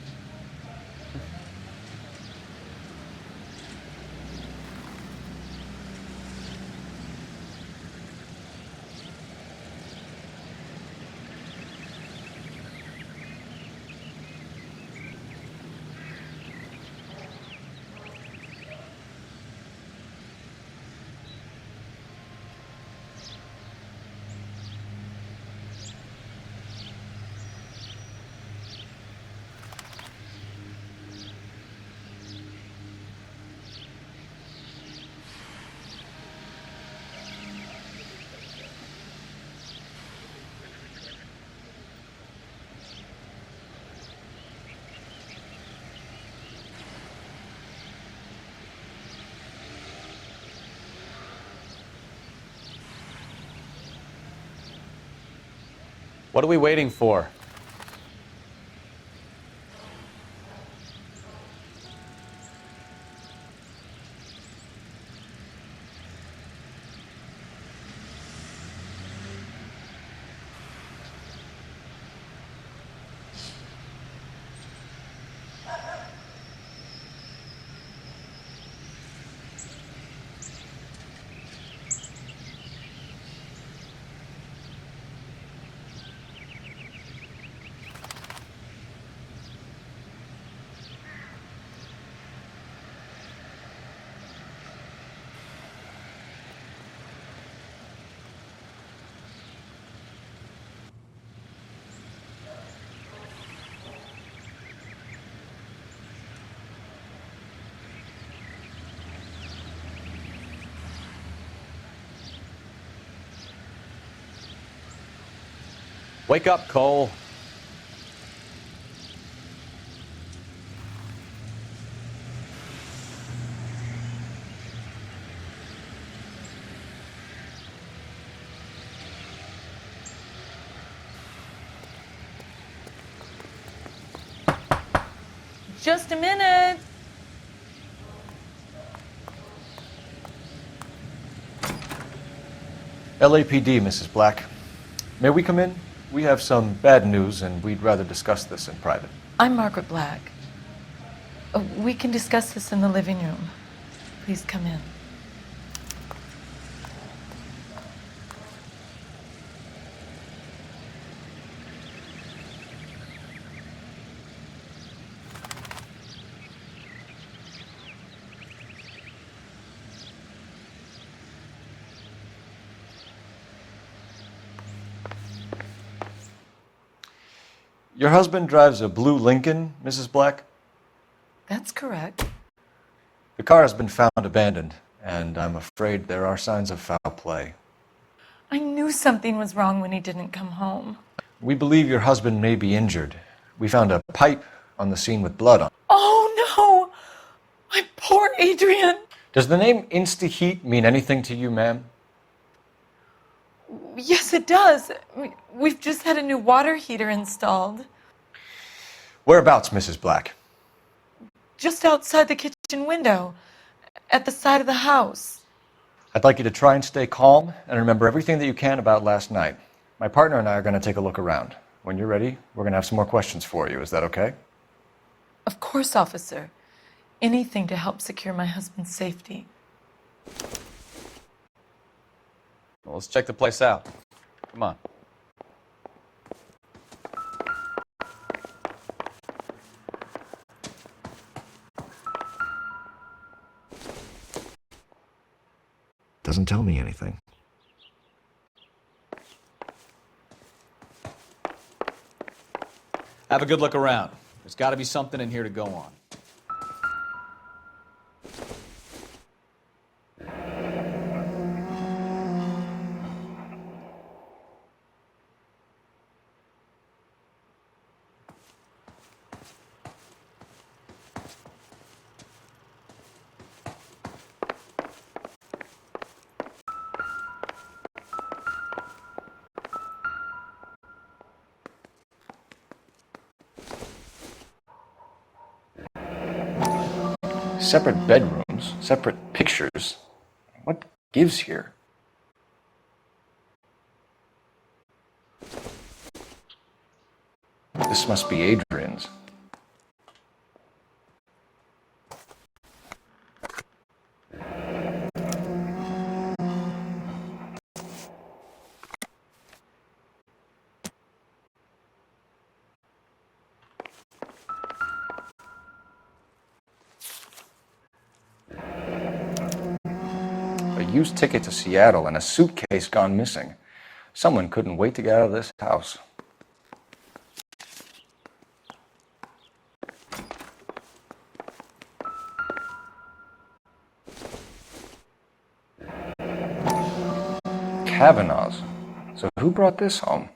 F: What are we waiting for? Wake up, Cole.
H: Just a minute.
F: LAPD, Mrs. Black. May we come in? We have some bad news, and we'd rather discuss this in private.
H: I'm Margaret Black. We can discuss this in the living room. Please come in.
F: Your husband drives a blue Lincoln, Mrs. Black?
H: That's correct.
F: The car has been found abandoned, and I'm afraid there are signs of foul play.
H: I knew something was wrong when he didn't come home.
F: We believe your husband may be injured. We found a pipe on the scene with blood on it.
H: Oh no! My poor Adrian!
F: Does the name Insta-Heat mean anything to you, ma'am?
H: Yes, it does. We've just had a new water heater installed.
F: Whereabouts, Mrs. Black?
H: Just outside the kitchen window, at the side of the house.
F: I'd like you to try and stay calm and remember everything that you can about last night. My partner and I are going to take a look around. When you're ready, we're going to have some more questions for you. Is that okay?
H: Of course, officer. Anything to help secure my husband's safety.
F: Well, let's check the place out. Come on.
P: Doesn't tell me anything.
G: Have a good look around. There's got to be something in here to go on.
F: Separate bedrooms, separate pictures. What gives here? This must be Adrian's. A used ticket to Seattle and a suitcase gone missing. Someone couldn't wait to get out of this house. Kavanaugh's. So who brought this home?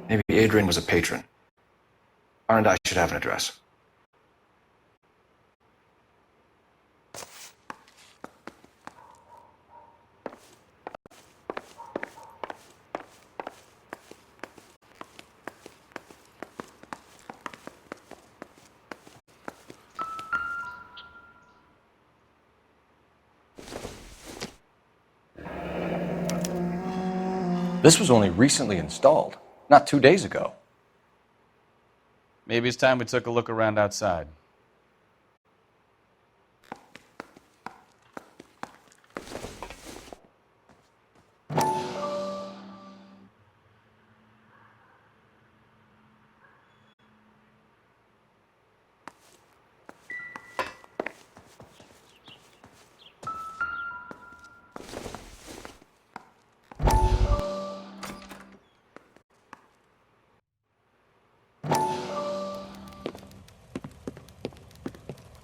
F: Maybe Adrian was a patron. R&I should have an address. This was only recently installed, not 2 days ago.
G: Maybe it's time we took a look around outside.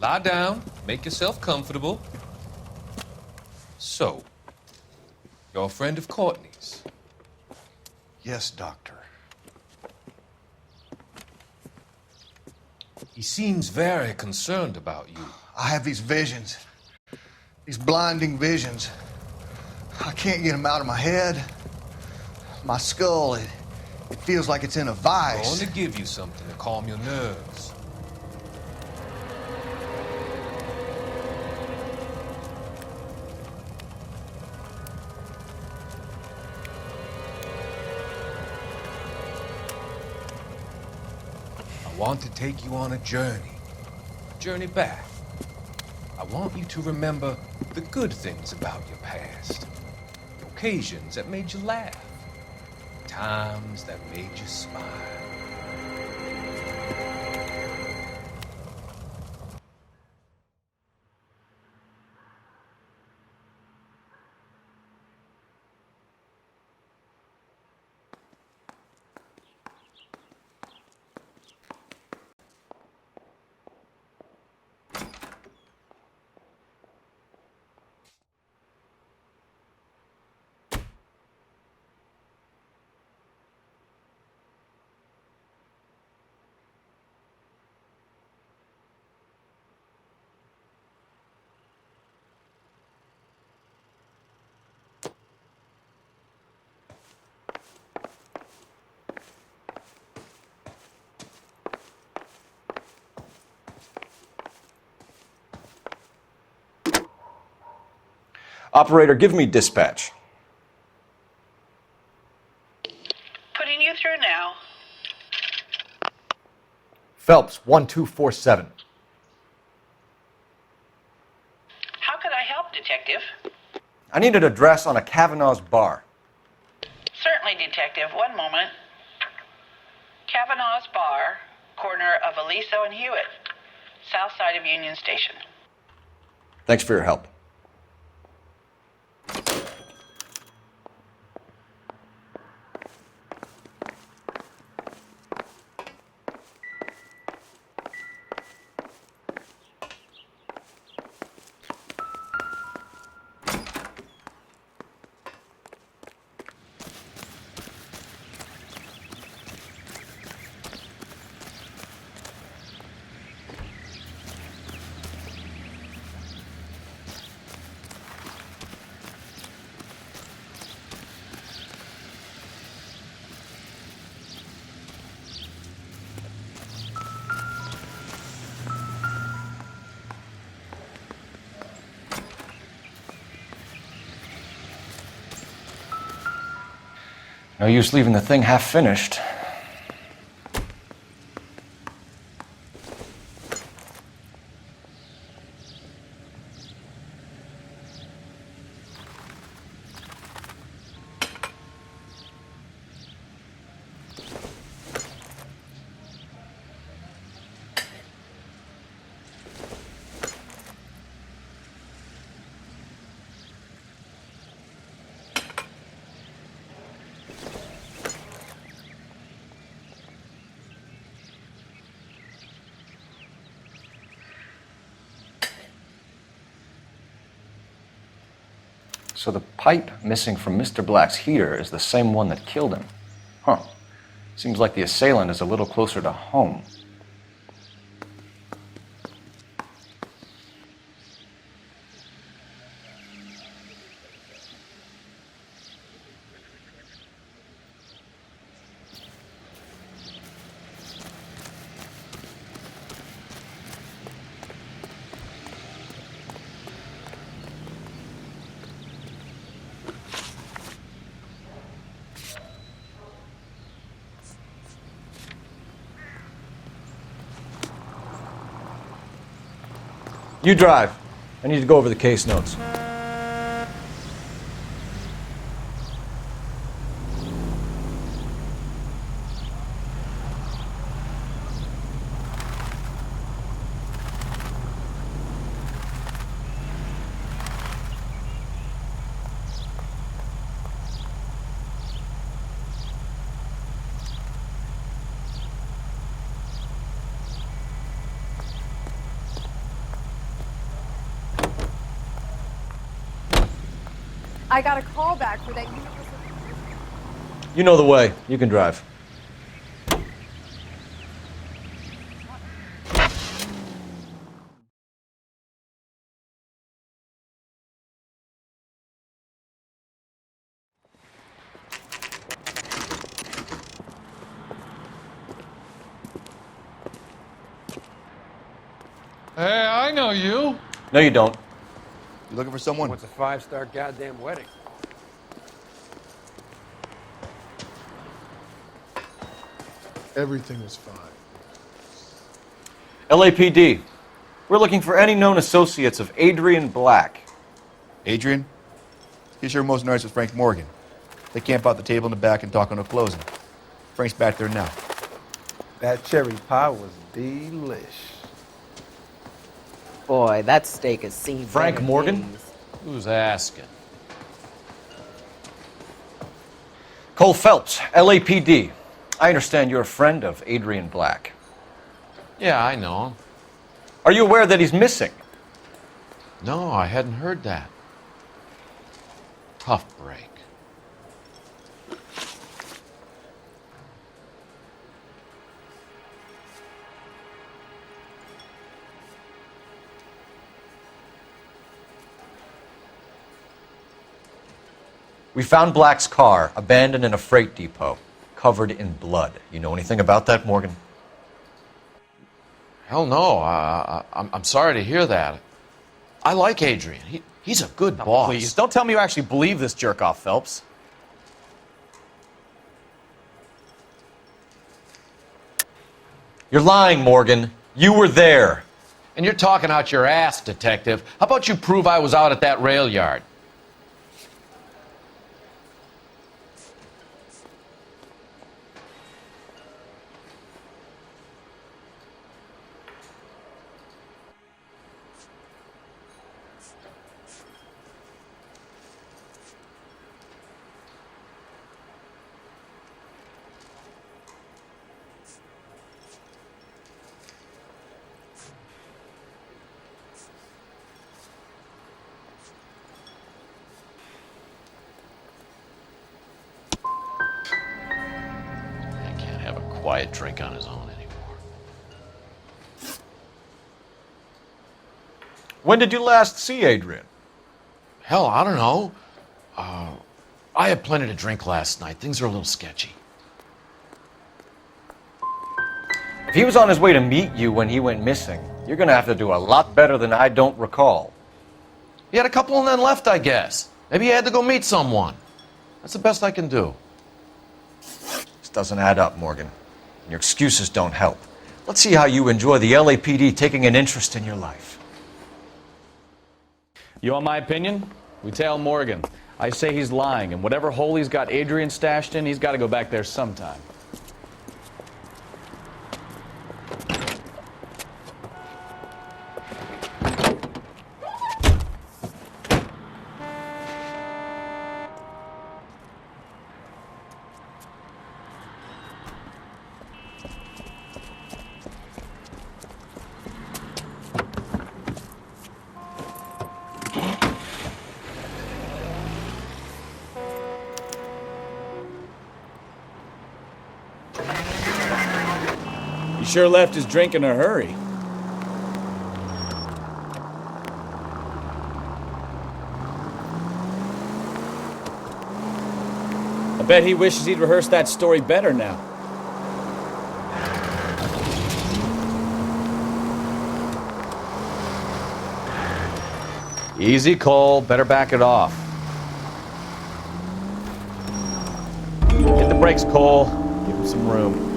C: Lie down, make yourself comfortable. So, you're a friend of Courtney's?
D: Yes, Doctor.
C: He seems very concerned about you.
D: I have these visions. These blinding visions. I can't get them out of my head. My skull, it feels like it's in a vice.
C: I want to give you something to calm your nerves. I want to take you on a journey back. I want you to remember the good things about your past, the occasions that made you laugh, times that made you smile.
F: Operator, give me dispatch.
S: Putting you through now.
F: Phelps, 1247.
S: How could I help, Detective?
F: I need an address on a Kavanaugh's bar.
S: Certainly, Detective. One moment. Kavanaugh's Bar, corner of Aliso and Hewitt, south side of Union Station.
F: Thanks for your help. No use leaving the thing half finished. So the pipe missing from Mr. Black's heater is the same one that killed him. Huh. Seems like the assailant is a little closer to home. You drive. I need to go over the case notes.
A: I got a call back for that universal.
F: You know the way. You can drive.
Q: Hey, I know you.
F: No, you don't.
T: You looking for someone?
I: What's a five-star goddamn wedding?
O: Everything was fine.
F: LAPD. We're looking for any known associates of Adrian Black.
T: Adrian? He's here most nights with Frank Morgan. They camp out the table in the back and talk on a closing. Frank's back there now.
K: That cherry pie was delish.
U: Boy, that steak has seen
F: Frank
U: better
F: Morgan?
U: days.
J: Who's asking?
F: Cole Phelps, LAPD. I understand you're a friend of Adrian Black.
J: Yeah, I know him.
F: Are you aware that he's missing?
J: No, I hadn't heard that. Tough break.
F: We found Black's car abandoned in a freight depot, covered in blood. You know anything about that, Morgan?
J: Hell no. I'm sorry to hear that. I like Adrian. He's a good boss.
E: Please, don't tell me you actually believe this jerk-off, Phelps.
F: You're lying, Morgan. You were there.
J: And you're talking out your ass, detective. How about you prove I was out at that rail yard? Quiet drink on his own anymore.
F: When did you last see Adrian?
J: Hell, I don't know. I had plenty to drink last night. Things are a little sketchy.
F: If he was on his way to meet you when he went missing, you're going to have to do a lot better than I don't recall.
J: He had a couple and then left, I guess. Maybe he had to go meet someone. That's the best I can do.
F: This doesn't add up, Morgan. Your excuses don't help. Let's see how you enjoy the LAPD taking an interest in your life.
E: You want my opinion? We tail Morgan. I say he's lying, and whatever hole he's got Adrian stashed in, he's got to go back there sometime. He sure left his drink in a hurry. I bet he wishes he'd rehearsed that story better now. Easy, Cole. Better back it off. Hit the brakes, Cole. Give him some room.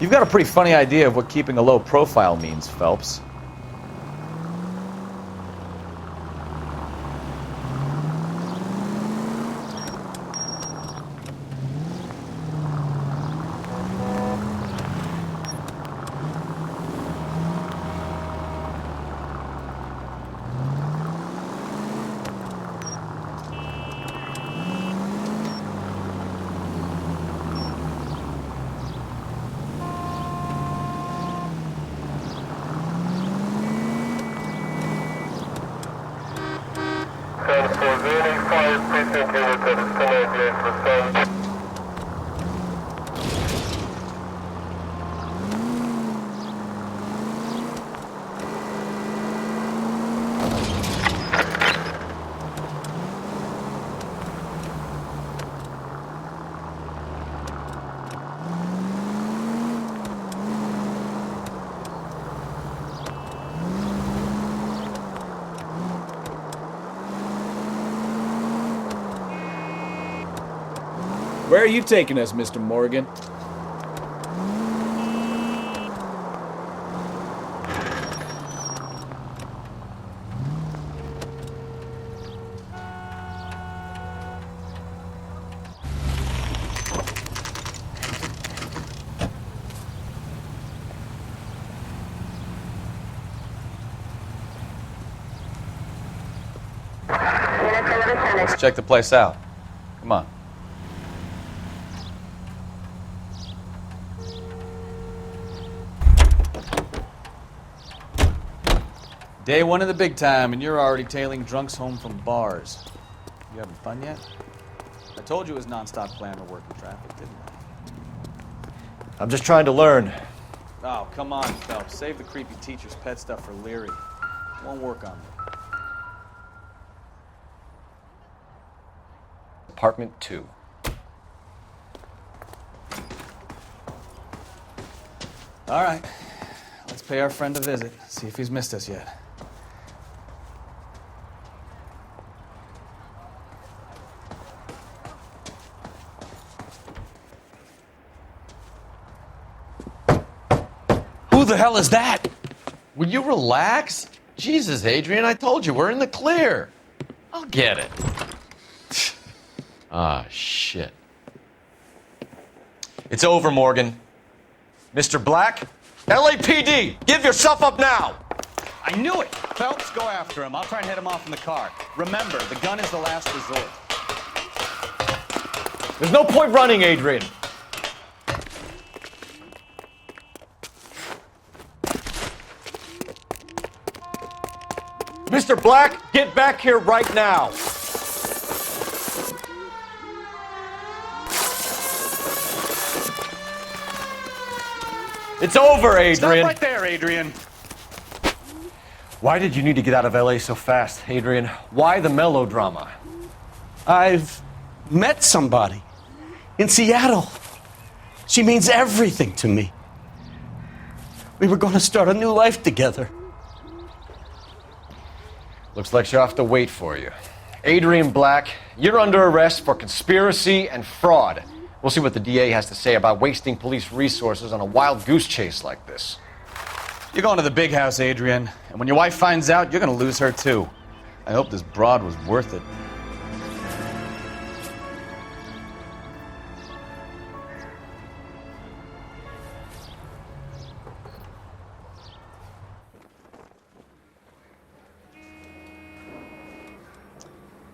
E: You've got a pretty funny idea of what keeping a low profile means, Phelps. Where are you taking us, Mr. Morgan? Let's check the place out. Come on. Day one of the big time, and you're already tailing drunks home from bars. You having fun yet? I told you it was non-stop glamour working traffic, didn't I?
F: I'm just trying to learn.
E: Oh, come on, Phelps. Save the creepy teacher's pet stuff for Leary. Won't work on me.
F: Apartment 2.
E: All right. Let's pay our friend a visit. See if he's missed us yet.
J: Who the hell is that? Will you relax? Jesus, Adrian, I told you, we're in the clear. I'll get it. Ah, shit. It's over, Morgan. Mr. Black, LAPD, give yourself up now!
E: I knew it! Phelps, go after him. I'll try and head him off in the car. Remember, the gun is the last resort.
F: There's no point running, Adrian. Mr. Black, get back here right now. It's over, Adrian.
E: Stop right there, Adrian.
F: Why did you need to get out of LA so fast, Adrian? Why the melodrama?
M: I've met somebody in Seattle. She means everything to me. We were going to start a new life together.
F: Looks like she'll have to wait for you. Adrian Black, you're under arrest for conspiracy and fraud. We'll see what the DA has to say about wasting police resources on a wild goose chase like this.
E: You're going to the big house, Adrian. And when your wife finds out, you're going to lose her too. I hope this broad was worth it.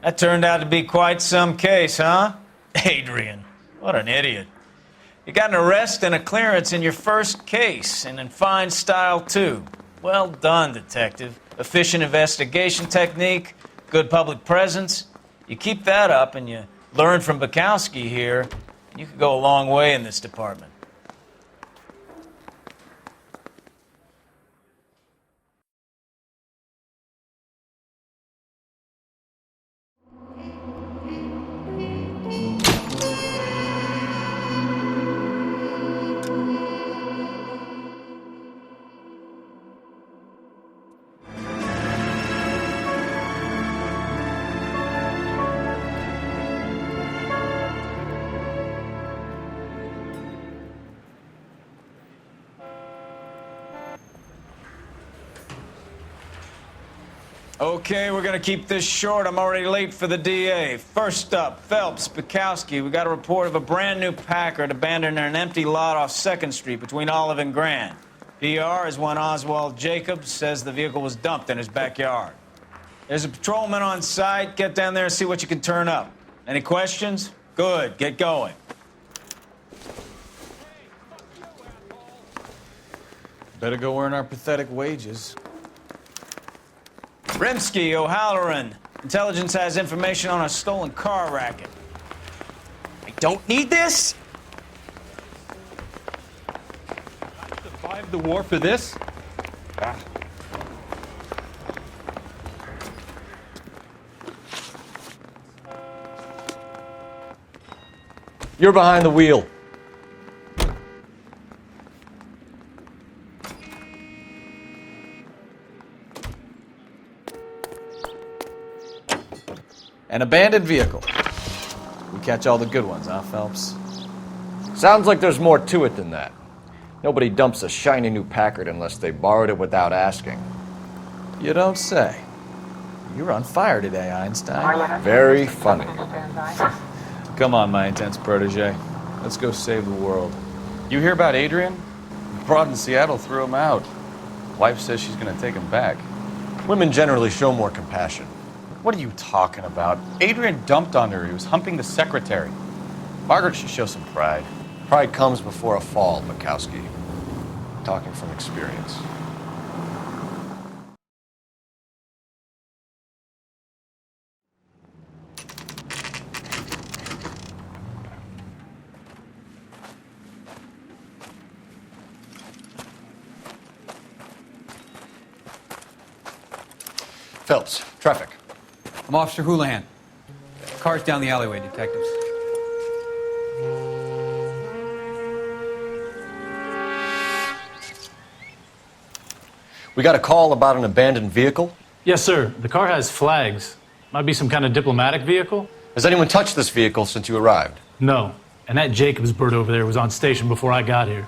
G: That turned out to be quite some case, huh? Adrian, what an idiot. You got an arrest and a clearance in your first case, and in fine style, too. Well done, detective. Efficient investigation technique, good public presence. You keep that up and you learn from Bukowski here, you could go a long way in this department. Okay, we're gonna keep this short. I'm already late for the DA. First up, Phelps, Bukowski. We got a report of a brand new Packard abandoned in an empty lot off 2nd Street between Olive and Grand. PR is one Oswald Jacobs says the vehicle was dumped in his backyard. There's a patrolman on site. Get down there and see what you can turn up. Any questions? Good, get going.
E: Better go earn our pathetic wages.
G: Rimsky, O'Halloran. Intelligence has information on a stolen car racket.
M: I don't need this.
N: I survived the war for this?
F: You're behind the wheel.
E: An abandoned vehicle. We catch all the good ones, huh, Phelps?
F: Sounds like there's more to it than that. Nobody dumps a shiny new Packard unless they borrowed it without asking.
E: You don't say. You're on fire today, Einstein.
F: Very funny.
E: Come on, my intense protege. Let's go save the world. You hear about Adrian? The broad in Seattle threw him out. Wife says she's gonna take him back.
F: Women generally show more compassion.
E: What are you talking about? Adrian dumped on her. He was humping the secretary. Margaret should show some pride.
F: Pride comes before a fall, Bukowski. Talking from experience. Phelps, traffic.
L: I'm Officer Houlihan. Car's down the alleyway, detectives.
F: We got a call about an abandoned vehicle.
R: Yes, sir. The car has flags. Might be some kind of diplomatic vehicle.
F: Has anyone touched this vehicle since you arrived?
R: No. And that Jacobs bird over there was on station before I got here.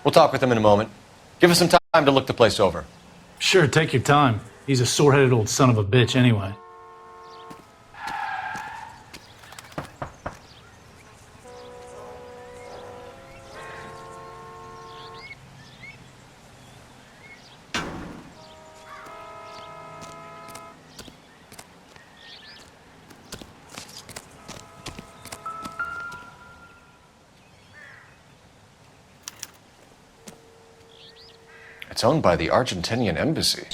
F: We'll talk with him in a moment. Give us some time to look the place over.
R: Sure, take your time. He's a sore-headed old son of a bitch anyway.
F: It's owned by the Argentinian embassy.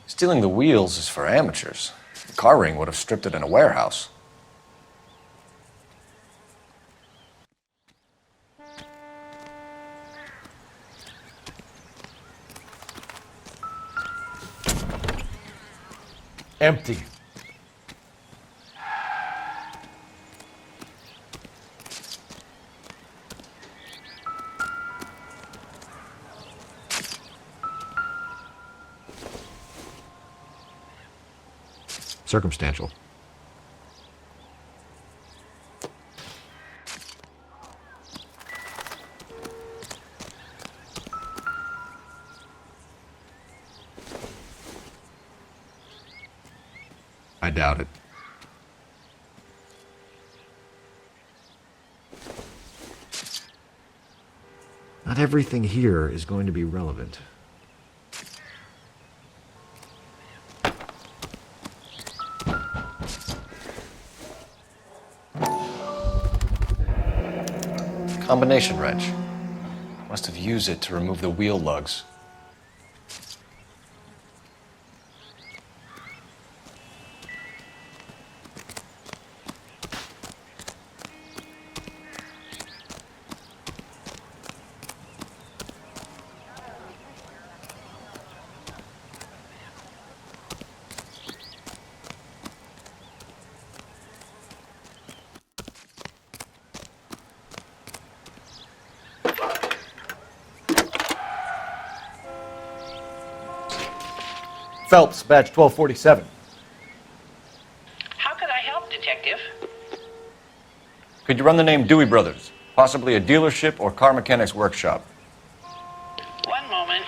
F: Stealing the wheels is for amateurs. The car ring would have stripped it in a warehouse.
I: Empty.
P: Circumstantial. I doubt it. Not everything here is going to be relevant.
F: Combination wrench. Must have used it to remove the wheel lugs. Phelps, badge 1247.
S: How could I help, Detective?
F: Could you run the name Dewey Brothers? Possibly a dealership or car mechanics workshop.
S: One moment.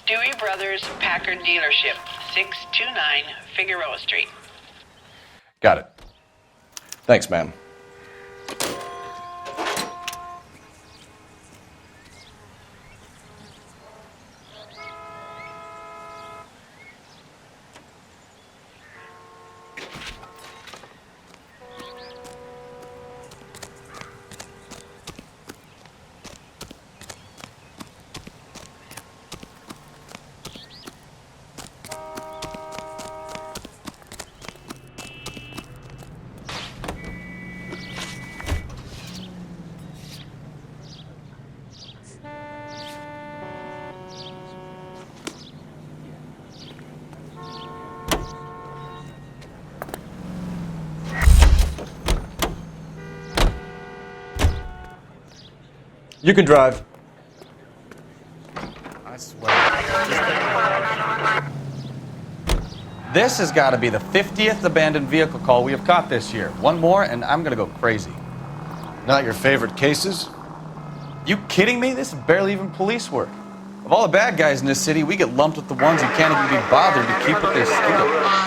S: Dewey Brothers Packard Dealership, 629 Figueroa Street.
F: Got it. Thanks, ma'am. You can drive.
E: I swear. This has got to be the 50th abandoned vehicle call we have caught this year. One more, and I'm going to go crazy.
F: Not your favorite cases?
E: You kidding me? This is barely even police work. Of all the bad guys in this city, we get lumped with the ones who can't even be bothered to keep what they steal.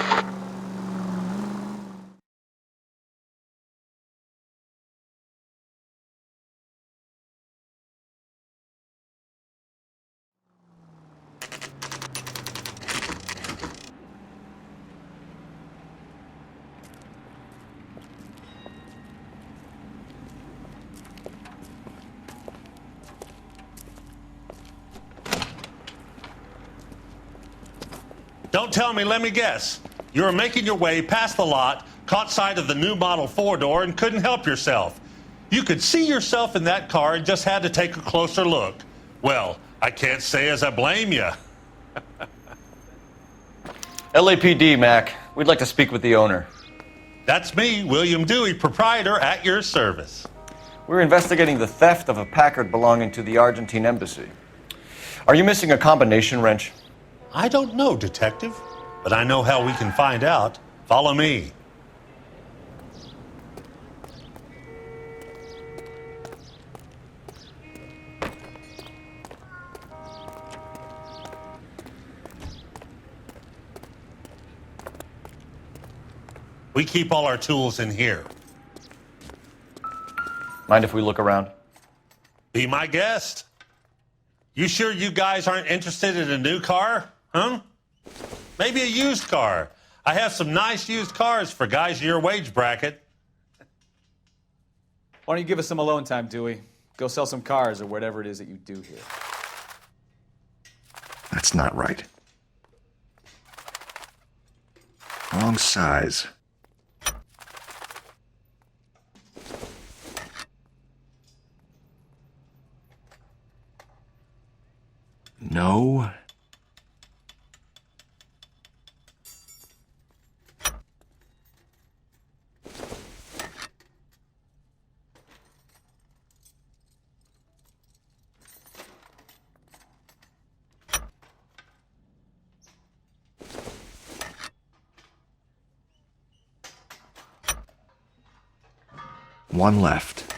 B: Don't tell me, let me guess. You were making your way past the lot, caught sight of the new model 4-door, and couldn't help yourself. You could see yourself in that car and just had to take a closer look. Well, I can't say as I blame you.
F: LAPD, Mac. We'd like to speak with the owner.
B: That's me, William Dewey, proprietor, at your service.
F: We're investigating the theft of a Packard belonging to the Argentine embassy. Are you missing a combination wrench?
B: I don't know, Detective, but I know how we can find out. Follow me. We keep all our tools in here.
F: Mind if we look around?
B: Be my guest. You sure you guys aren't interested in a new car? Huh? Maybe a used car. I have some nice used cars for guys in your wage bracket.
E: Why don't you give us some alone time, Dewey? Go sell some cars or whatever it is that you do here.
P: That's not right. Wrong size. No. One left.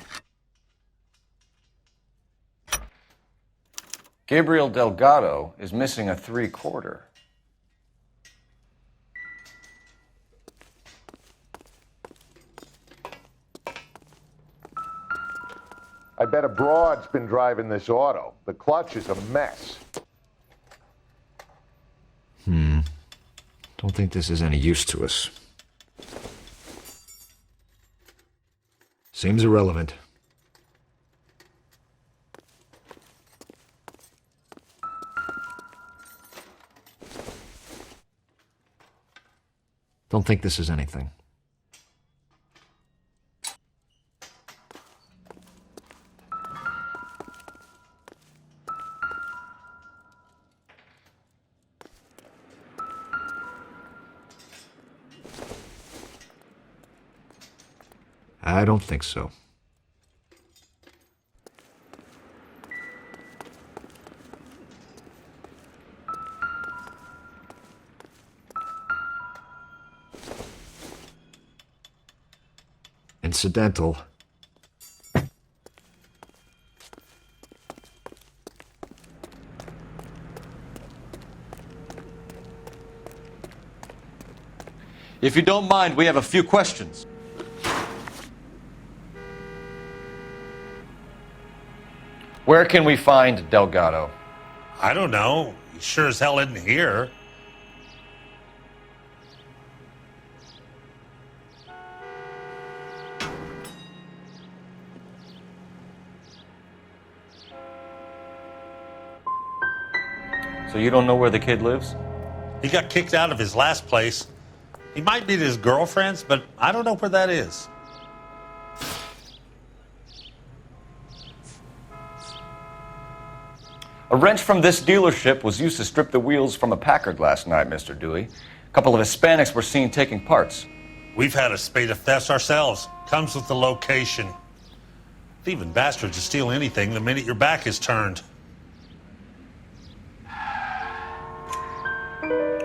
F: Gabriel Delgado is missing a 3/4. I
H: bet a broad's been driving this auto. The clutch is a mess.
P: Don't think this is any use to us. Seems irrelevant. Don't think this is anything. I don't think so. Incidental.
F: If you don't mind, we have a few questions. Where can we find Delgado?
B: I don't know. He sure as hell isn't here.
F: So you don't know where the kid lives?
B: He got kicked out of his last place. He might be at his girlfriend's, but I don't know where that is.
F: A wrench from this dealership was used to strip the wheels from a Packard last night, Mr. Dewey. A couple of Hispanics were seen taking parts.
B: We've had a spate of thefts ourselves. Comes with the location. Thieving bastards will steal anything the minute your back is turned.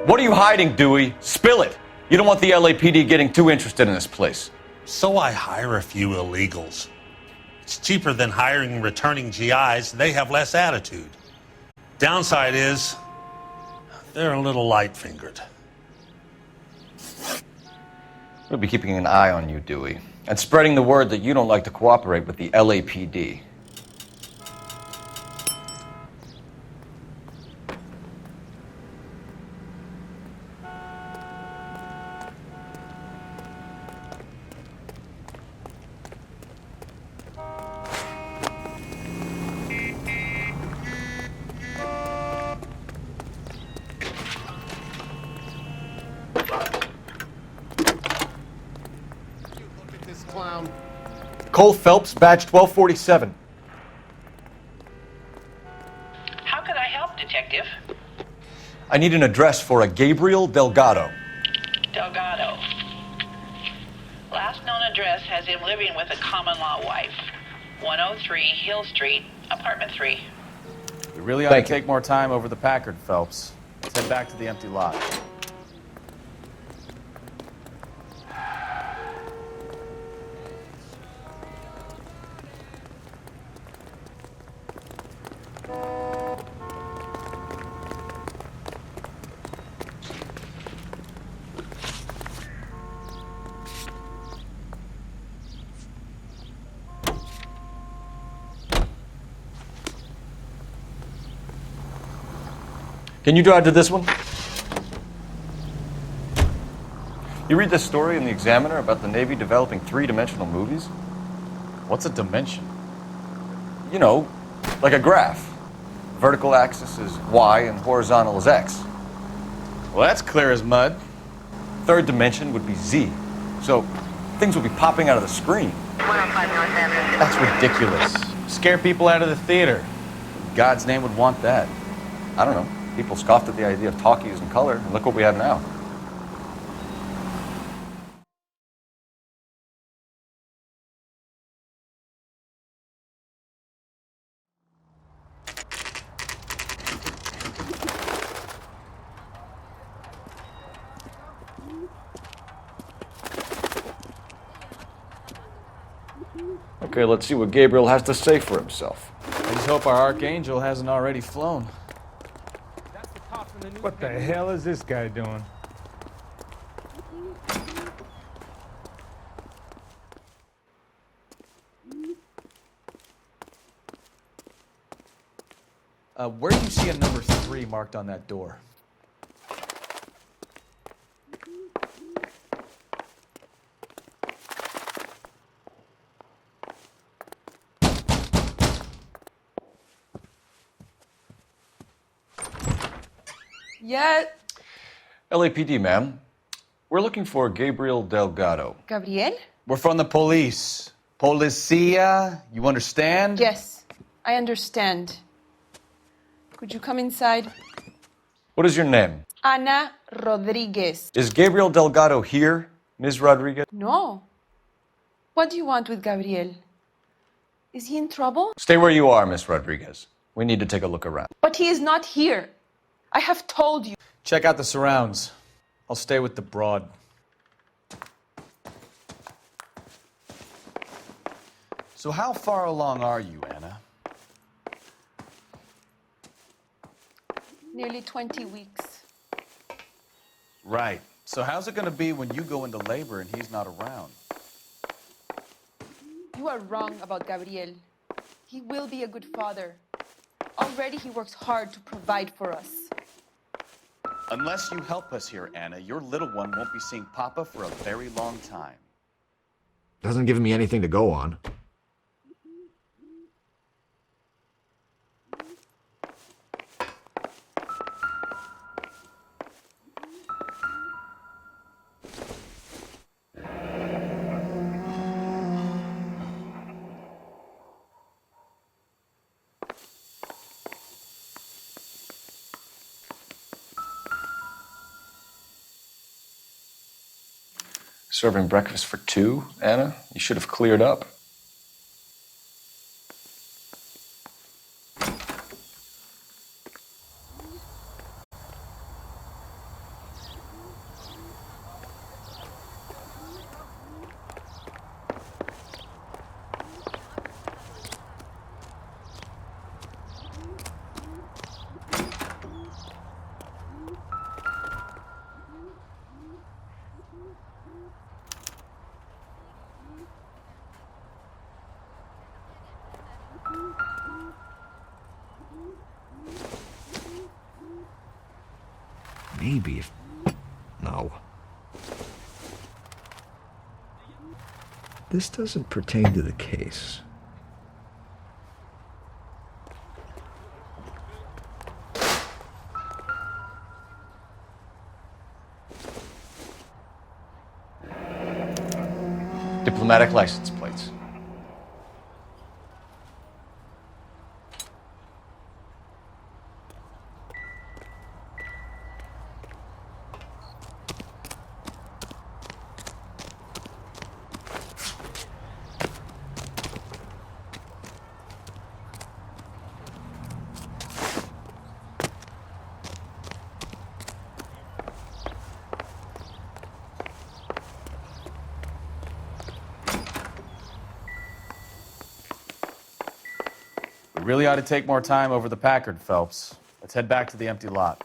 F: What are you hiding, Dewey? Spill it. You don't want the LAPD getting too interested in this place.
B: So I hire a few illegals. It's cheaper than hiring returning GIs. They have less attitude. Downside is, they're a little light-fingered.
F: We'll be keeping an eye on you, Dewey, and spreading the word that you don't like to cooperate with the LAPD. Cole Phelps, badge 1247.
S: How can I help, Detective?
F: I need an address for a Gabriel Delgado.
S: Delgado. Last known address has him living with a common-law wife. 103 Hill Street, apartment 3.
E: We really ought to take more time over the Packard, Phelps. Let's head back to the empty lot.
F: Can you drive to this one? You read this story in the Examiner about the Navy developing three-dimensional movies?
E: What's a dimension?
F: You know, like a graph. Vertical axis is Y and horizontal is X.
E: Well, that's clear as mud.
F: Third dimension would be Z. So things would be popping out of the screen.
E: That's ridiculous. Scare people out of the theater. In God's name would want that.
F: I don't know. People scoffed at the idea of talkies in color, and look what we have now. Okay, let's see what Gabriel has to say for himself.
E: I just hope our Archangel hasn't already flown.
Q: What the hell is this guy doing?
E: Where do you see a number 3 marked on that door?
D: Yeah.
F: LAPD, ma'am. We're looking for Gabriel Delgado.
D: Gabriel?
E: We're from the police. Policia, you understand?
D: Yes, I understand. Could you come inside?
F: What is your name?
D: Ana Rodriguez.
F: Is Gabriel Delgado here, Ms. Rodriguez?
D: No. What do you want with Gabriel? Is he in trouble?
F: Stay where you are, Ms. Rodriguez. We need to take a look around.
D: But he is not here. I have told you.
E: Check out the surrounds. I'll stay with the broad. So how far along are you, Anna?
D: Nearly 20 weeks.
E: Right. So how's it going to be when you go into labor and he's not around?
D: You are wrong about Gabriel. He will be a good father. Already he works hard to provide for us.
E: Unless you help us here, Anna, your little one won't be seeing Papa for a very long time.
P: Doesn't give me anything to go on.
F: Serving breakfast for 2, Anna? You should have cleared up.
P: Maybe if... No. This doesn't pertain to the case.
F: Diplomatic license plates.
E: We really ought to take more time over the Packard, Phelps. Let's head back to the empty lot.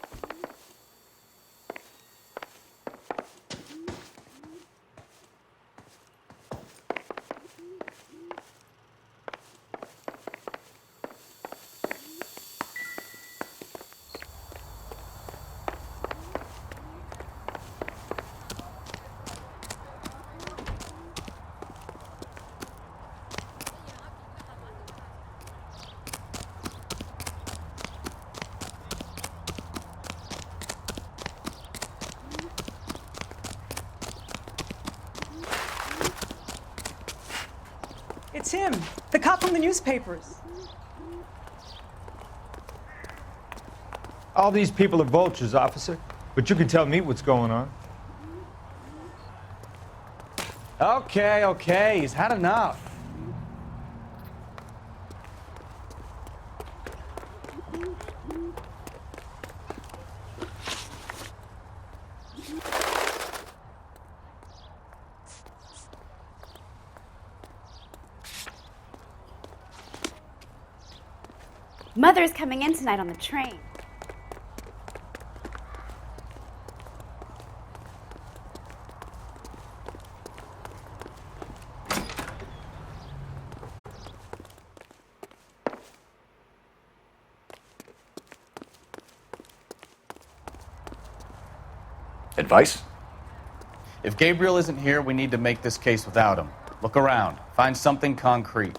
V: It's him, the cop from the newspapers.
Q: All these people are vultures, officer. But you can tell me what's going on.
E: Okay, he's had enough.
W: Mother's coming in tonight on the train.
F: Advice?
E: If Gabriel isn't here, we need to make this case without him. Look around. Find something concrete.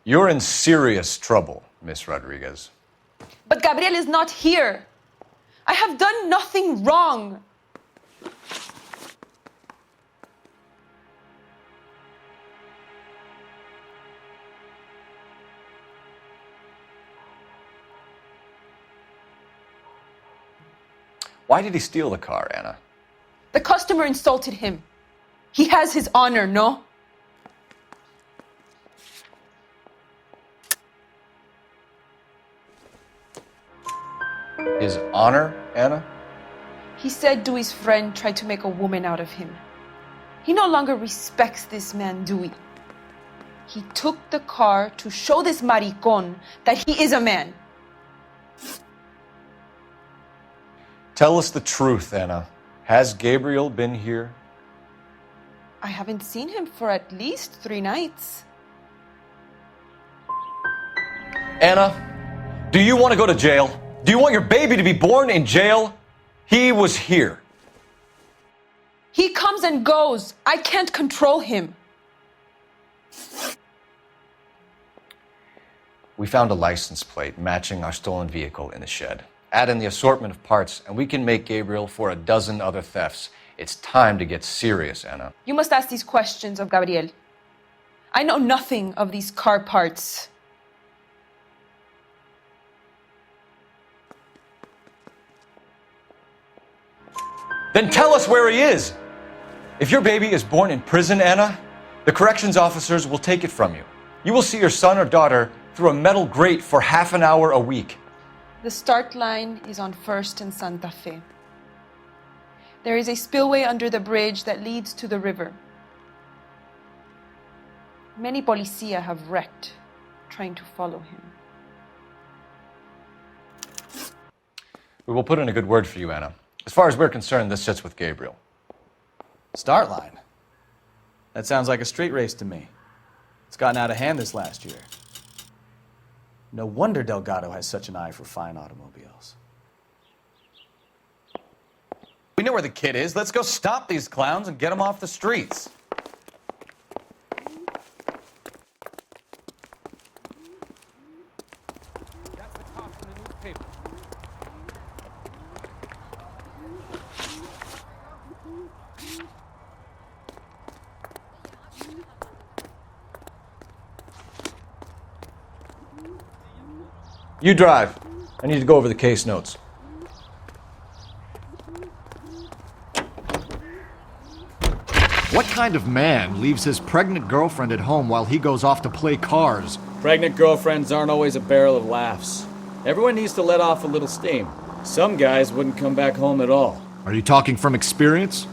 F: You're in serious trouble, Miss Rodriguez.
D: But Gabriel is not here. I have done nothing wrong.
F: Why did he steal the car, Anna?
D: The customer insulted him. He has his honor, no?
F: His honor, Anna?
D: He said Dewey's friend tried to make a woman out of him. He no longer respects this man, Dewey. He took the car to show this maricón that he is a man.
F: Tell us the truth, Anna. Has Gabriel been here?
D: I haven't seen him for at least 3 nights.
F: Anna, do you want to go to jail? Do you want your baby to be born in jail? He was here.
D: He comes and goes. I can't control him.
F: We found a license plate matching our stolen vehicle in the shed. Add in the assortment of parts, and we can make Gabriel for a dozen other thefts. It's time to get serious, Anna.
D: You must ask these questions of Gabriel. I know nothing of these car parts.
F: Then tell us where he is. If your baby is born in prison, Anna, the corrections officers will take it from you. You will see your son or daughter through a metal grate for half an hour a week.
D: The start line is on 1st and Santa Fe. There is a spillway under the bridge that leads to the river. Many policia have wrecked trying to follow him.
F: We will put in a good word for you, Anna. As far as we're concerned, this sits with Gabriel.
E: Start line? That sounds like a street race to me. It's gotten out of hand this last year. No wonder Delgado has such an eye for fine automobiles. We know where the kid is. Let's go stop these clowns and get them off the streets.
I: That's the cop from the newspaper.
F: You drive. I need to go over the case notes.
A: What kind of man leaves his pregnant girlfriend at home while he goes off to play cars?
E: Pregnant girlfriends aren't always a barrel of laughs. Everyone needs to let off a little steam. Some guys wouldn't come back home at all.
A: Are you talking from experience?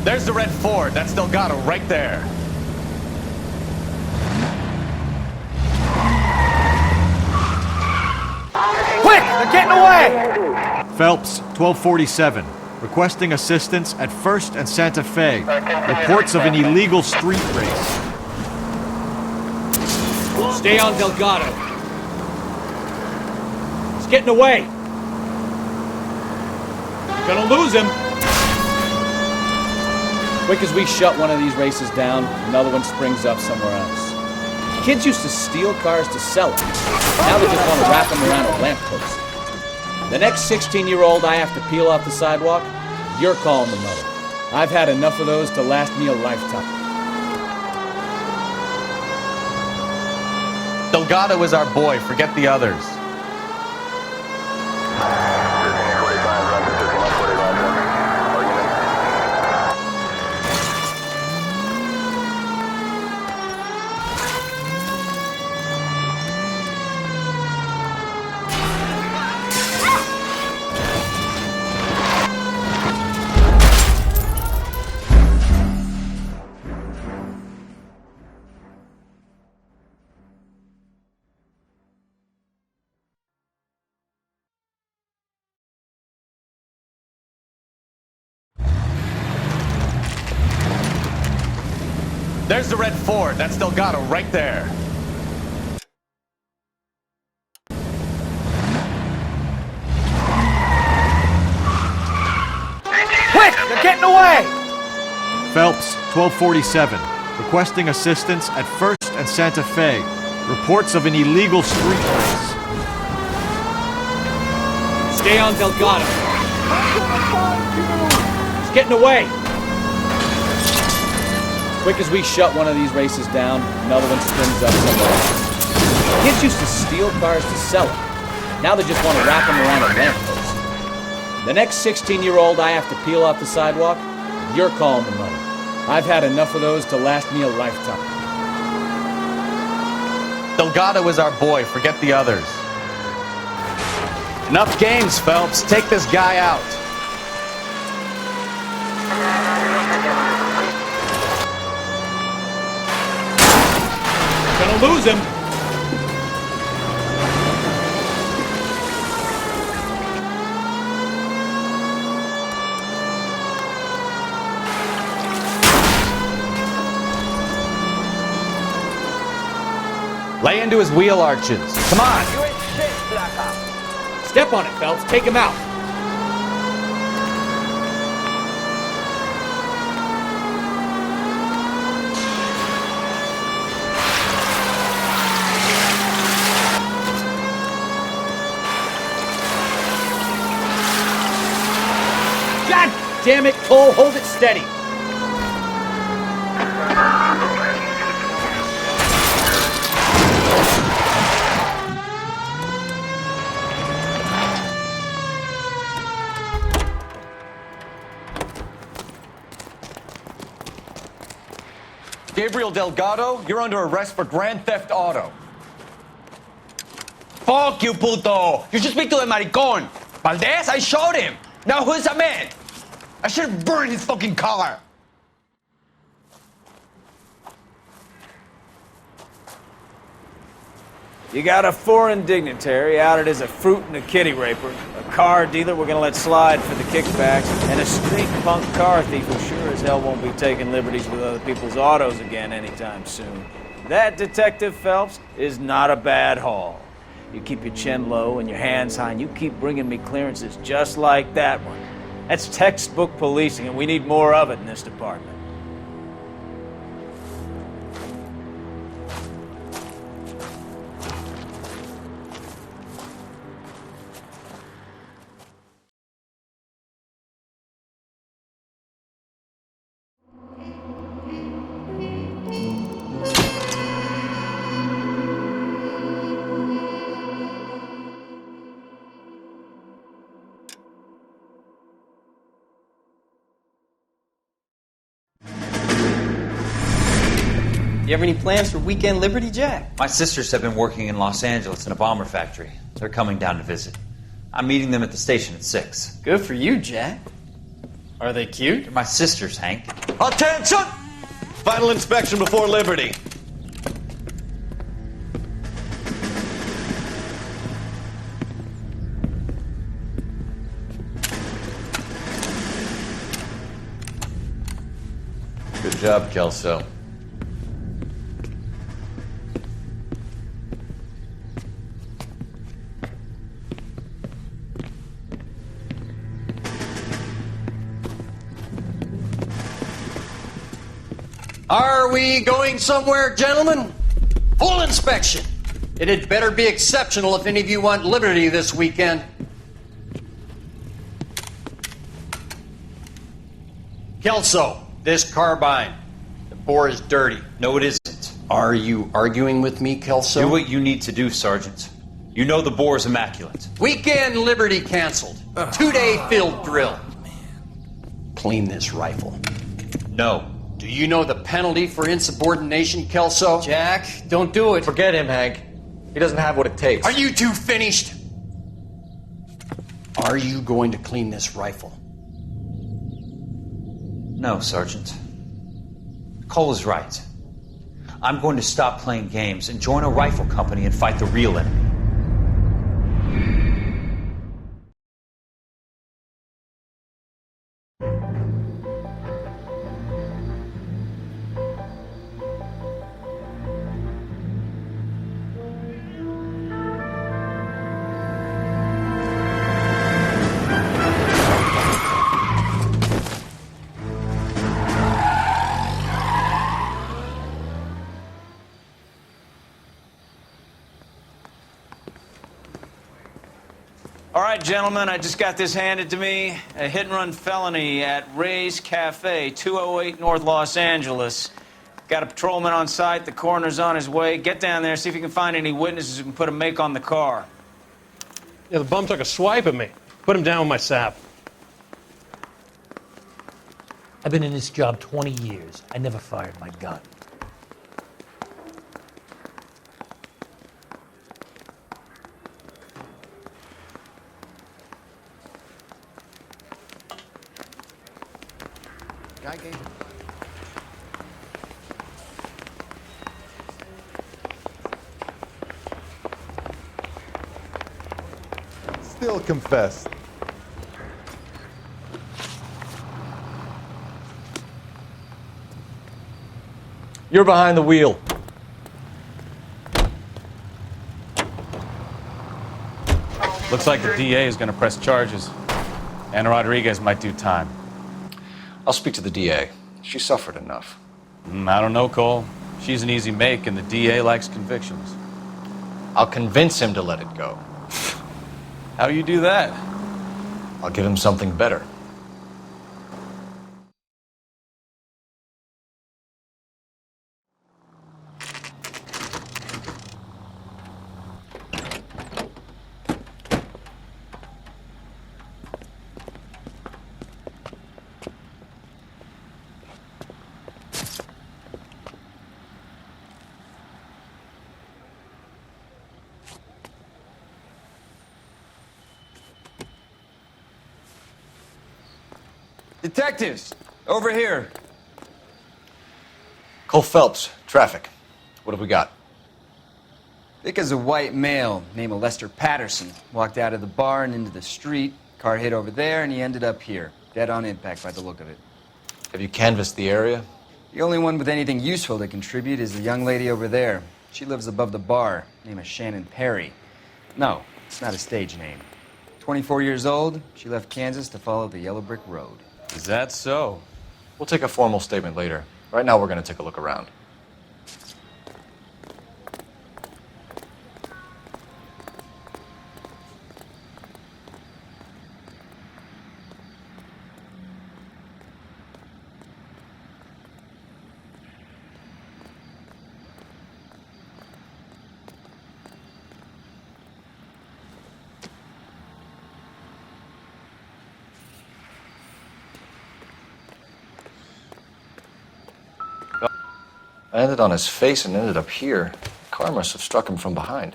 E: There's the red Ford. That's Delgado right there.
I: Quick! They're getting away!
A: Phelps, 1247. Requesting assistance at 1st and Santa Fe. Reports of an illegal street race.
I: Stay on Delgado. He's getting away. You're gonna lose him.
E: Quick as we shut one of these races down, another one springs up somewhere else. Kids used to steal cars to sell them. Now they just want to wrap them around a lamppost. The next 16-year-old I have to peel off the sidewalk, you're calling the mother. I've had enough of those to last me a lifetime. Delgado is our boy, forget the others.
F: There's the red Ford. That's Delgado right there.
I: Quick! They're getting away!
A: Phelps, 1247. Requesting assistance at 1st and Santa Fe. Reports of an illegal street race.
E: Stay on Delgado. He's getting away. Quick as we shut one of these races down, another one springs up somewhere else. Kids used to steal cars to sell them. Now they just want to wrap them around a lamppost. The next 16-year-old I have to peel off the sidewalk, you're calling the money. I've had enough of those to last me a lifetime.
F: Delgado is our boy. Forget the others. Enough games, Phelps. Take this guy out.
E: Gonna lose him.
F: Lay into his wheel arches. Come on.
I: You ain't shit, Black Ops.
E: Step on it, Phelps. Take him out. God damn it, Cole. Hold it steady.
F: Gabriel Delgado, you're under arrest for grand theft auto.
L: Fuck you, puto! You should speak to the maricon. Valdez, I showed him. Now who's the man? I should have burned his fucking car.
G: You got a foreign dignitary outed as a fruit and a kitty raper, a car dealer we're gonna let slide for the kickbacks, and a street punk car thief who sure as hell won't be taking liberties with other people's autos again anytime soon. That, Detective Phelps, is not a bad haul. You keep your chin low and your hands high, and you keep bringing me clearances just like that one. That's textbook policing, and we need more of it in this department.
C: You have any plans for weekend Liberty, Jack?
J: My sisters have been working in Los Angeles in a bomber factory. They're coming down to visit. I'm meeting them at the station at 6.
C: Good for you, Jack. Are they cute?
J: They're my sisters, Hank.
B: Attention! Final inspection before Liberty.
F: Good job, Kelso.
C: Are we going somewhere, gentlemen? Full inspection. It had better be exceptional if any of you want liberty this weekend. Kelso, this carbine. The bore is dirty.
J: No, it isn't.
C: Are you arguing with me, Kelso?
J: Do what you need to do, Sergeant. You know the bore is immaculate.
C: Weekend Liberty canceled. 2-day field drill. Clean this rifle.
J: No.
C: Do you know the penalty for insubordination, Kelso? Jack, don't do it.
F: Forget him, Hank. He doesn't have what it takes.
C: Are you two finished? Are you going to clean this rifle?
J: No, Sergeant. Cole is right. I'm going to stop playing games and join a rifle company and fight the real enemy.
G: All right, gentlemen, I just got this handed to me. A hit-and-run felony at Ray's Cafe, 208 North Los Angeles. Got a patrolman on site. The coroner's on his way. Get down there, see if you can find any witnesses who can put a make on the car.
K: Yeah, the bum took a swipe at me. Put him down with my sap.
O: I've been in this job 20 years. I never fired my gun.
F: Guy gave it.
H: Still confessed.
F: You're behind the wheel.
E: Looks like the DA is going to press charges. Ana Rodriguez might do time.
F: I'll speak to the DA. She suffered enough.
E: I don't know, Cole. She's an easy make, and the DA likes convictions.
F: I'll convince him to let it go.
E: How do you do that?
F: I'll give him something better.
L: Detectives, over here.
F: Cole Phelps, traffic. What have we got?
L: Thick as a white male named Lester Patterson. Walked out of the bar and into the street. Car hit over there, and he ended up here. Dead on impact by the look of it.
F: Have you canvassed the area?
L: The only one with anything useful to contribute is the young lady over there. She lives above the bar. Name is Shannon Perry. No, it's not a stage name. 24 years old, she left Kansas to follow the yellow brick road.
E: Is that so?
F: We'll take a formal statement later. Right now, we're going to take a look around. I landed on his face and ended up here. The car must have struck him from behind.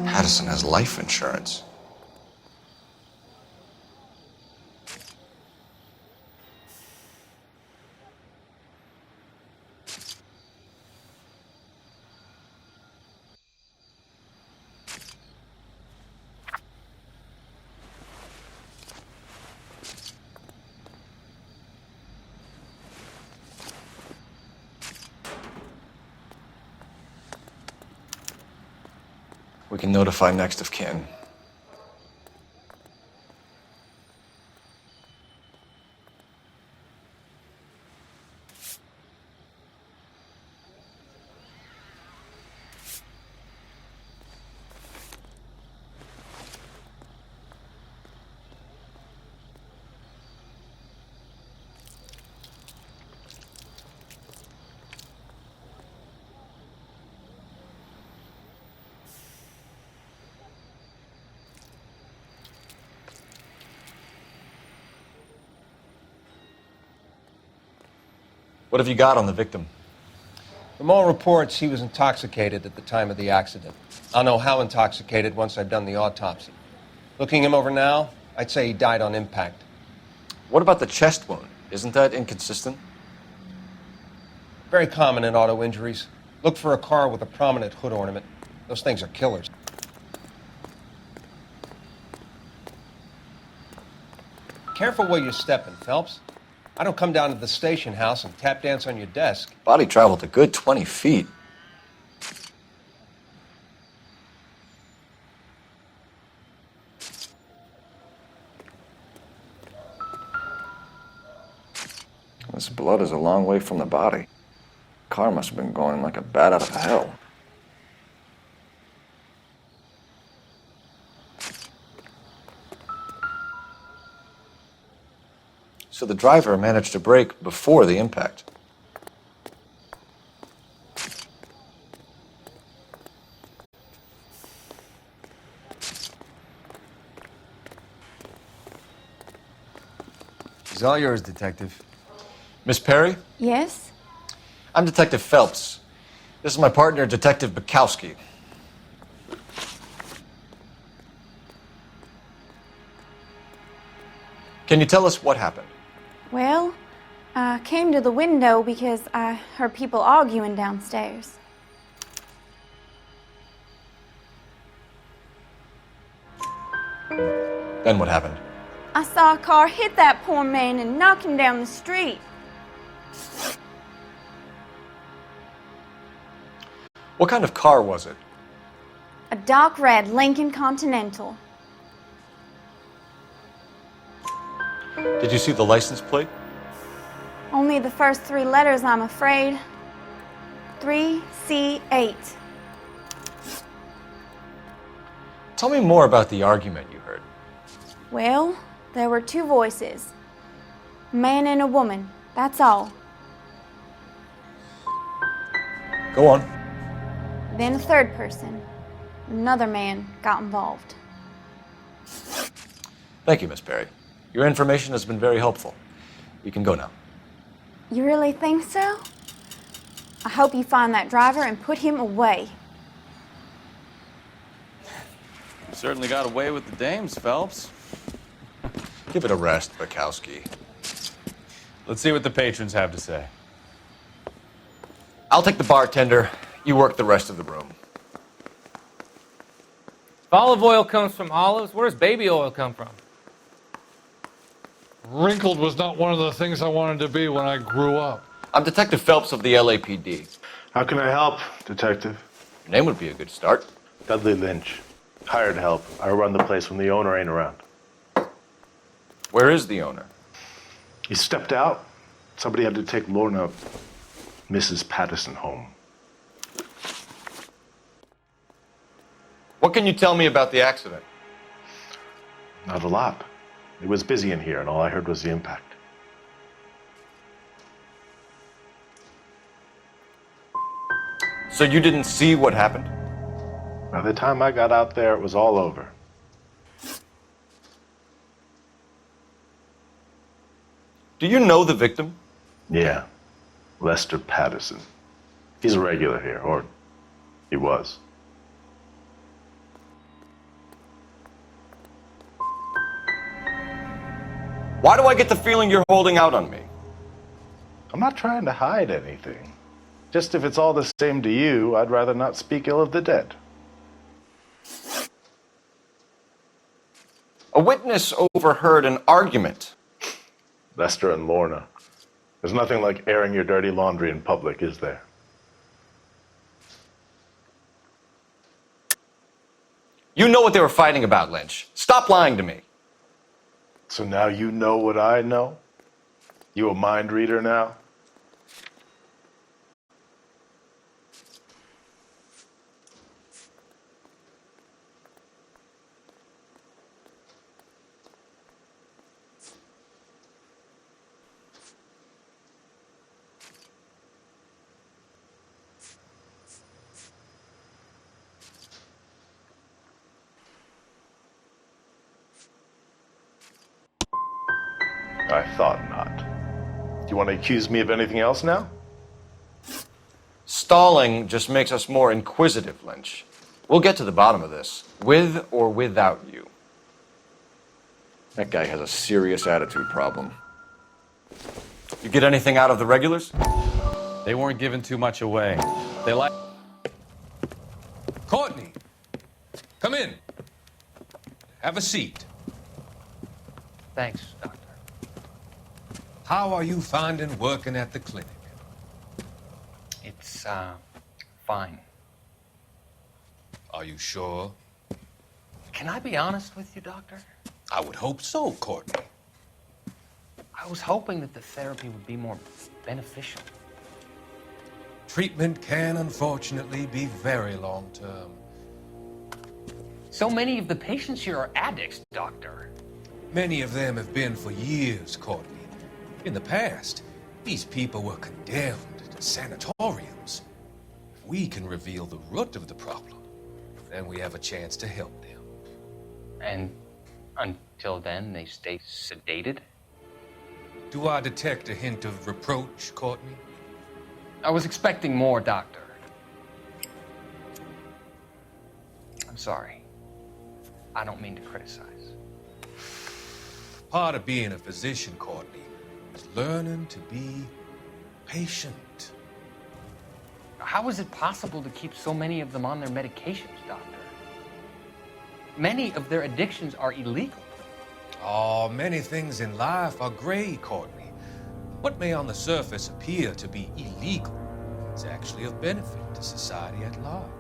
F: Patterson has life insurance. We can notify next of kin. What have you got on the victim?
K: From all reports, he was intoxicated at the time of the accident. I'll know how intoxicated once I've done the autopsy. Looking him over now, I'd say he died on impact.
F: What about the chest wound? Isn't that inconsistent?
K: Very common in auto injuries. Look for a car with a prominent hood ornament. Those things are killers. Careful where you're stepping, Phelps. I don't come down to the station house and tap dance on your desk.
F: Body traveled a good 20 feet. blood is a long way from the body. Car must have been going like a bat out of hell. So the driver managed to brake before the impact.
L: He's all yours, Detective.
F: Miss Perry?
W: Yes?
F: I'm Detective Phelps. This is my partner, Detective Bukowski. Can you tell us what happened?
W: Well, I came to the window because I heard people arguing downstairs.
F: Then what happened?
W: I saw a car hit that poor man and knock him down the street.
F: What kind of car was it?
W: A dark red Lincoln Continental.
F: Did you see the license plate?
W: Only the first 3 letters, I'm afraid. 3C8.
F: Tell me more about the argument you heard.
W: Well, there were 2 voices. A man and a woman, that's all.
F: Go on.
W: Then a 3rd person. Another man got involved.
F: Thank you, Miss Perry. Your information has been very helpful. You can go now.
W: You really think so? I hope you find that driver and put him away.
E: You certainly got away with the dames, Phelps.
F: Give it a rest, Bukowski.
E: Let's see what the patrons have to say.
F: I'll take the bartender. You work the rest of the room.
M: If olive oil comes from olives, where does baby oil come from?
T: Wrinkled was not one of the things I wanted to be when I grew up.
F: I'm Detective Phelps of the LAPD.
U: How can I help, Detective?
F: Your name would be a good start.
U: Dudley Lynch. Hired help. I run the place when the owner ain't around.
F: Where is the owner?
U: He stepped out. Somebody had to take Lorna, Mrs. Patterson, home.
F: What can you tell me about the accident?
U: Not a lot. It was busy in here, and all I heard was the impact.
F: So you didn't see what happened?
U: By the time I got out there, it was all over.
F: Do you know the victim?
U: Yeah. Lester Patterson. He's a regular here, or he was.
F: Why do I get the feeling you're holding out on me?
U: I'm not trying to hide anything. Just if it's all the same to you, I'd rather not speak ill of the dead.
F: A witness overheard an argument.
U: Lester and Lorna. There's nothing like airing your dirty laundry in public, is there?
F: You know what they were fighting about, Lynch. Stop lying to me.
U: So now you know what I know? You a mind reader now? I thought not. Do you want to accuse me of anything else now?
F: Stalling just makes us more inquisitive, Lynch. We'll get to the bottom of this, with or without you. That guy has a serious attitude problem. You get anything out of the regulars?
E: They weren't giving too much away. They like...
X: Courtney, come in. Have a seat.
M: Thanks, Doctor.
X: How are you finding working at the clinic?
M: It's, fine.
X: Are you sure?
M: Can I be honest with you, Doctor?
X: I would hope so, Courtney.
M: I was hoping that the therapy would be more beneficial.
X: Treatment can, unfortunately, be very long-term.
M: So many of the patients here are addicts, Doctor.
X: Many of them have been for years, Courtney. In the past, these people were condemned to sanatoriums. If we can reveal the root of the problem, then we have a chance to help them.
M: And until then, they stay sedated?
X: Do I detect a hint of reproach, Courtney?
M: I was expecting more, Doctor. I'm sorry. I don't mean to criticize.
X: Part of being a physician, Courtney, is learning to be patient.
M: How is it possible to keep so many of them on their medications, Doctor? Many of their addictions are illegal.
X: Oh, many things in life are gray, Courtney. What may on the surface appear to be illegal is actually of benefit to society at large.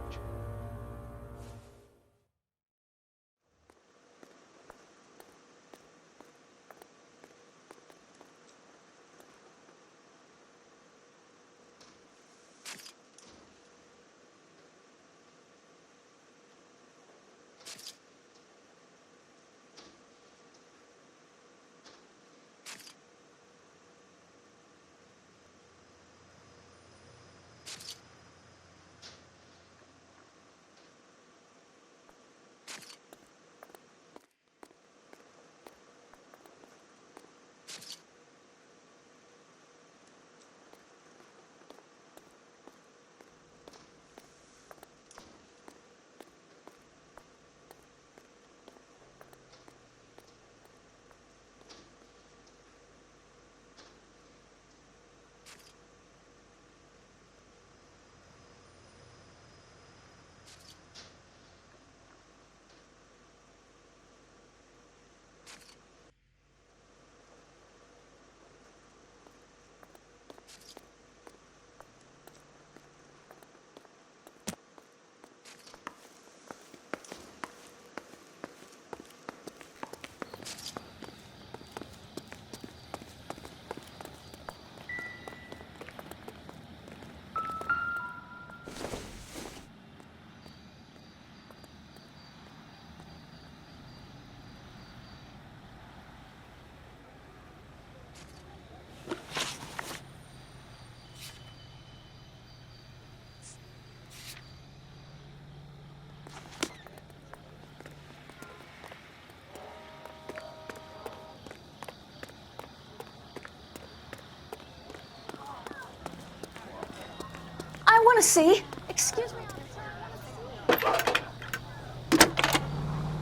V: I want to see. Excuse me.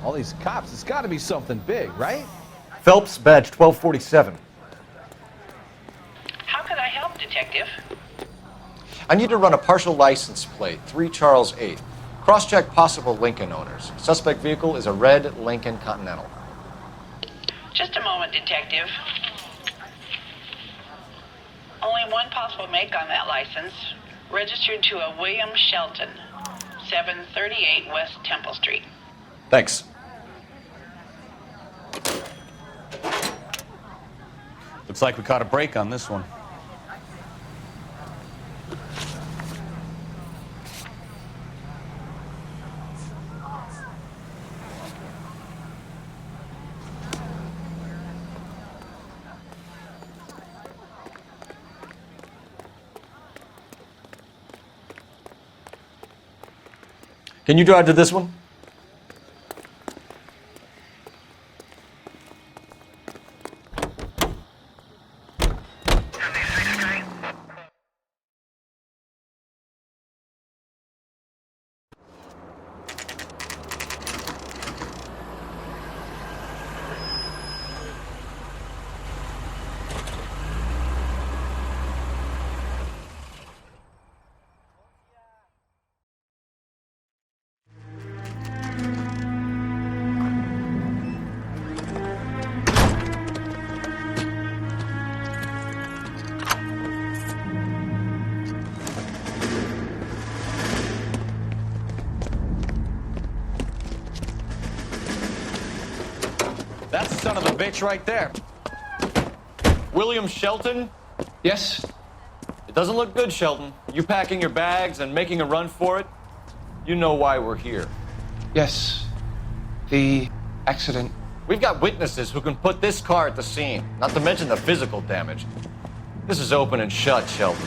N: All these cops, it's got to be something big, right?
A: Phelps, badge 1247.
P: How can I help, Detective?
F: I need to run a partial license plate, 3 Charles 8. Cross-check possible Lincoln owners. Suspect vehicle is a red Lincoln Continental.
P: Just a moment, Detective. Only one possible make on that license. Registered to a William Shelton, 738 West Temple Street.
F: Thanks.
E: Looks like we caught a break on this one.
A: Can you drive to this one?
E: That's the son of a bitch right there.
F: William Shelton?
K: Yes?
F: Doesn't look good, Shelton. You packing your bags and making a run for it? You know why we're here.
K: Yes. The accident.
F: We've got witnesses who can put this car at the scene, not to mention the physical damage. This is open and shut, Shelton.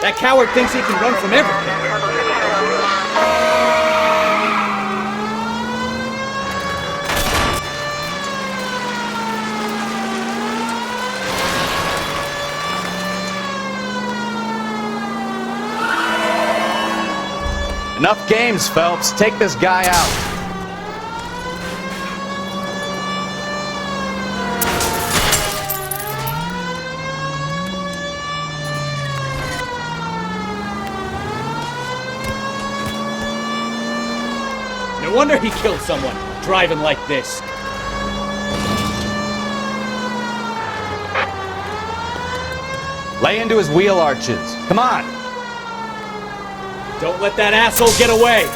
E: That coward thinks he can run from everything.
G: Enough games, Phelps. Take this guy out.
E: No wonder he killed someone, driving like this.
G: Lay into his wheel arches. Come on.
E: Don't let that asshole get away!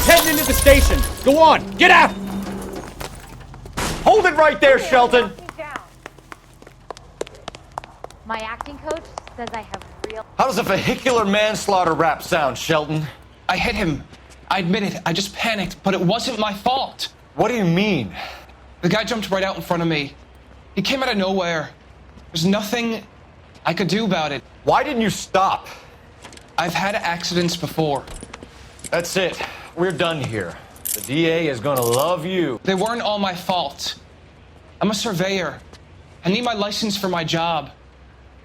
E: Heading into the station. Go on, get out!
F: Hold it right there, Shelton.
V: My acting coach says I have real...
F: How does a vehicular manslaughter rap sound, Shelton?
K: I hit him. I admit it. I just panicked, but it wasn't my fault.
F: What do you mean?
K: The guy jumped right out in front of me. He came out of nowhere. There's nothing I could do about it.
F: Why didn't you stop?
K: I've had accidents before.
F: That's it. We're done here. The DA is gonna love you.
K: They weren't all my fault. I'm a surveyor. I need my license for my job.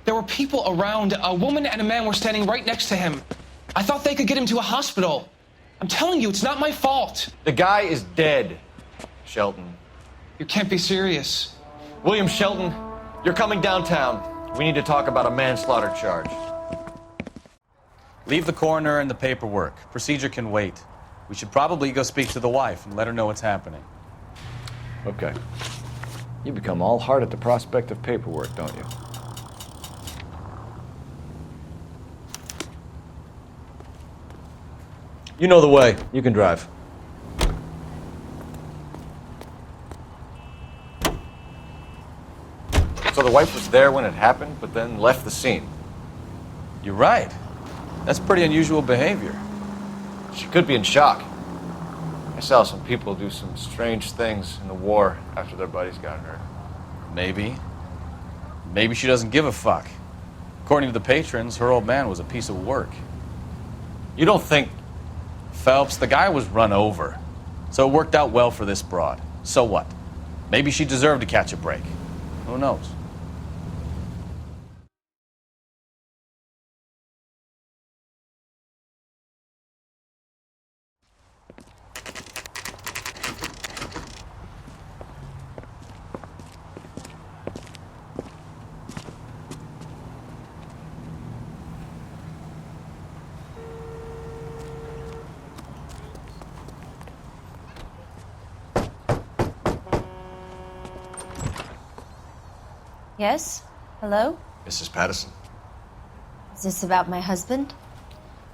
K: There were people around. A woman and a man were standing right next to him. I thought they could get him to a hospital. I'm telling you, it's not my fault.
F: The guy is dead, Shelton.
K: You can't be serious.
F: William Shelton, you're coming downtown. We need to talk about a manslaughter charge.
G: Leave the coroner and the paperwork. Procedure can wait. We should probably go speak to the wife and let her know what's happening.
F: Okay. You become all heart at the prospect of paperwork, don't you? You know the way. You can drive. So the wife was there when it happened, but then left the scene.
G: You're right. That's pretty unusual behavior.
F: She could be in shock. I saw some people do some strange things in the war after their buddies got hurt.
G: Maybe. Maybe she doesn't give a fuck. According to the patrons, her old man was a piece of work.
F: You don't think...
G: Phelps, the guy was run over. So it worked out well for this broad. So what? Maybe she deserved to catch a break. Who knows?
V: Yes? Hello?
F: Mrs. Patterson.
V: Is this about my husband?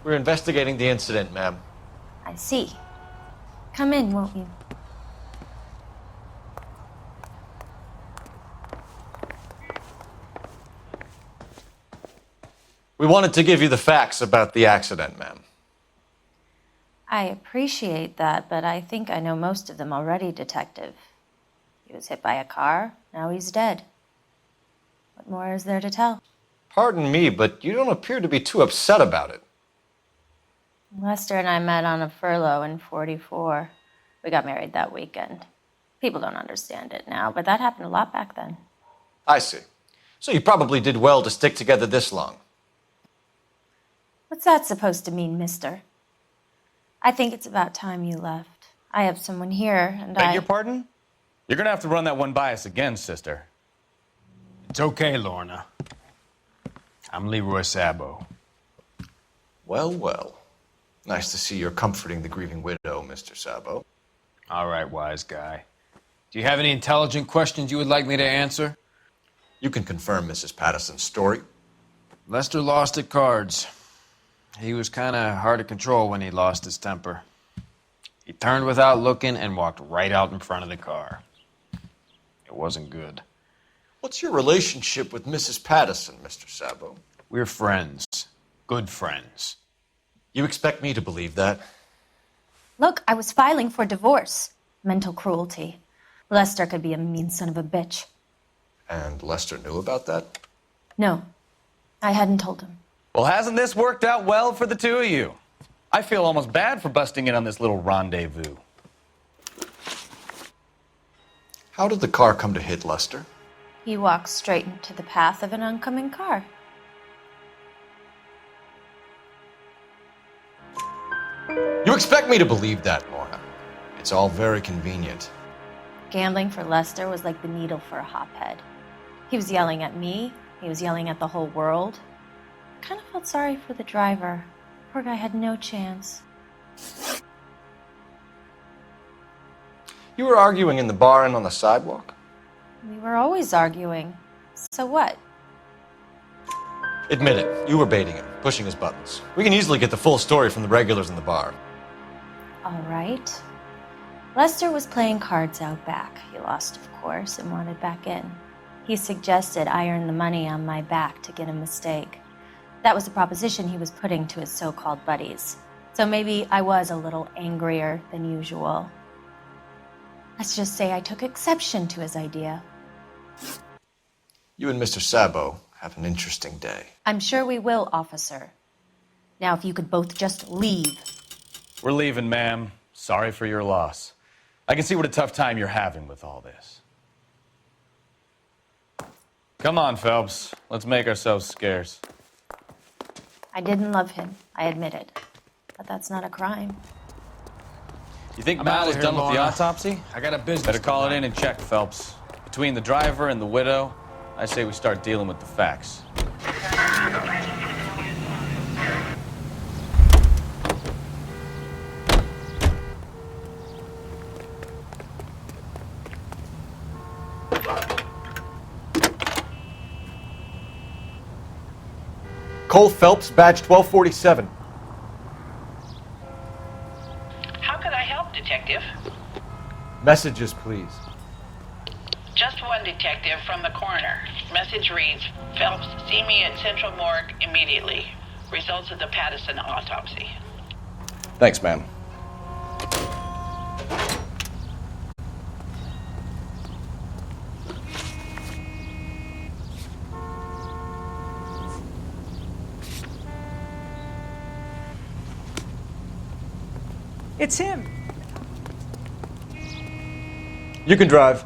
F: We're investigating the incident, ma'am.
V: I see. Come in, won't you?
F: We wanted to give you the facts about the accident, ma'am.
V: I appreciate that, but I think I know most of them already, Detective. He was hit by a car, now he's dead. What more is there to tell?
F: Pardon me, but you don't appear to be too upset about it.
V: Lester and I met on a furlough in '44. We got married that weekend. People don't understand it now, but that happened a lot back then.
F: I see. So you probably did well to stick together this long.
V: What's that supposed to mean, mister? I think it's about time you left. I have someone here, and
G: Beg your pardon? You're gonna have to run that one by us again, sister.
J: It's okay, Lorna. I'm Leroy Sabo.
F: Well, well. Nice to see you're comforting the grieving widow, Mr. Sabo.
J: All right, wise guy. Do you have any intelligent questions you would like me to answer?
F: You can confirm Mrs. Patterson's story.
J: Lester lost at cards. He was kind of hard to control when he lost his temper. He turned without looking and walked right out in front of the car. It wasn't good.
F: What's your relationship with Mrs. Patterson, Mr. Sabo?
J: We're friends. Good friends.
F: You expect me to believe that?
V: Look, I was filing for divorce. Mental cruelty. Lester could be a mean son of a bitch.
F: And Lester knew about that?
V: No, I hadn't told him.
G: Well, hasn't this worked out well for the two of you? I feel almost bad for busting in on this little rendezvous.
F: How did the car come to hit Lester?
V: He walked straight into the path of an oncoming car.
F: You expect me to believe that, Lorna? It's all very convenient.
V: Gambling for Lester was like the needle for a hophead. He was yelling at me. He was yelling at the whole world. I kind of felt sorry for the driver. Poor guy had no chance.
F: You were arguing in the bar and on the sidewalk?
V: We were always arguing. So what?
F: Admit it, you were baiting him, pushing his buttons. We can easily get the full story from the regulars in the bar.
V: All right. Lester was playing cards out back. He lost, of course, and wanted back in. He suggested I earn the money on my back to get a mistake. That was the proposition he was putting to his so-called buddies. So maybe I was a little angrier than usual. Let's just say I took exception to his idea.
F: You and Mr. Sabo have an interesting day.
V: I'm sure we will, officer. Now, if you could both just leave.
G: We're leaving, ma'am. Sorry for your loss. I can see what a tough time you're having with all this. Come on, Phelps. Let's make ourselves scarce.
V: I didn't love him, I admit it. But that's not a crime.
G: You think
J: I'm
G: Mal
J: outta
G: is
J: here,
G: done with the
J: Lorna.
G: autopsy?
J: I got a business.
G: Better call
J: to
G: it in and check, Phelps. Between the driver and the widow, I say we start dealing with the facts.
A: Cole Phelps, badge 1247.
P: How could I help, Detective?
A: Messages, please.
P: Just one detective from the coroner. Message reads, Phelps, see me at Central Morgue immediately. Results of the Patterson autopsy.
F: Thanks, ma'am.
D: It's him.
A: You can drive.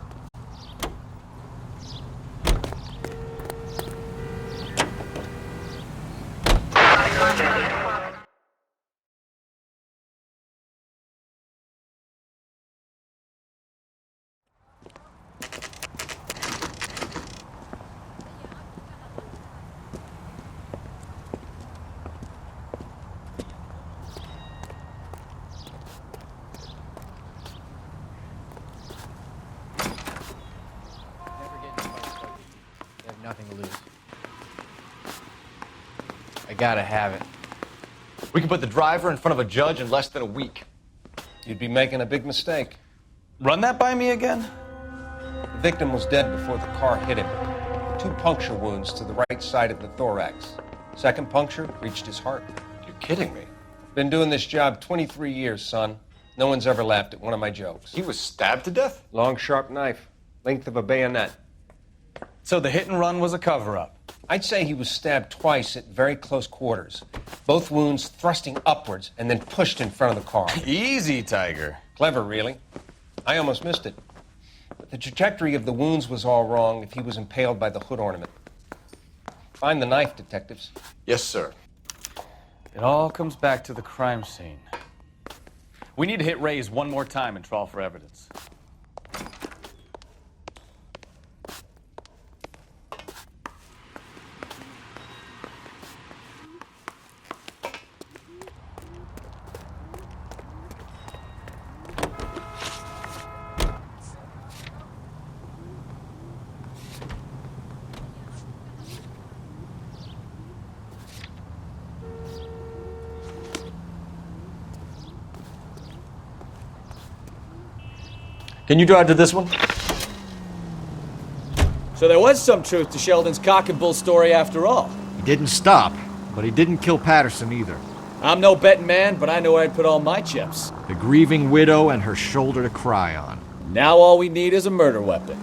J: Nothing to lose. I gotta have it.
F: We can put the driver in front of a judge in less than a week.
Q: You'd be making a big mistake.
G: Run that by me again?
Q: The victim was dead before the car hit him. 2 puncture wounds to the right side of the thorax. Second puncture reached his heart.
F: You're kidding me.
Q: Been doing this job 23 years, son. No one's ever laughed at one of my jokes.
F: He was stabbed to death?
Q: Long, sharp knife. Length of a bayonet.
G: So the hit and run was a cover-up?
Q: I'd say he was stabbed twice at very close quarters. Both wounds thrusting upwards and then pushed in front of the car.
G: Easy, Tiger.
Q: Clever, really. I almost missed it. But the trajectory of the wounds was all wrong if he was impaled by the hood ornament. Find the knife, detectives.
F: Yes, sir.
G: It all comes back to the crime scene.
E: We need to hit Ray's one more time and trawl for evidence.
F: Can you drive to this one?
E: So there was some truth to Sheldon's cock and bull story after all.
A: He didn't stop, but he didn't kill Patterson either.
E: I'm no betting man, but I know where I'd put all my chips.
A: The grieving widow and her shoulder to cry on.
E: Now all we need is a murder weapon.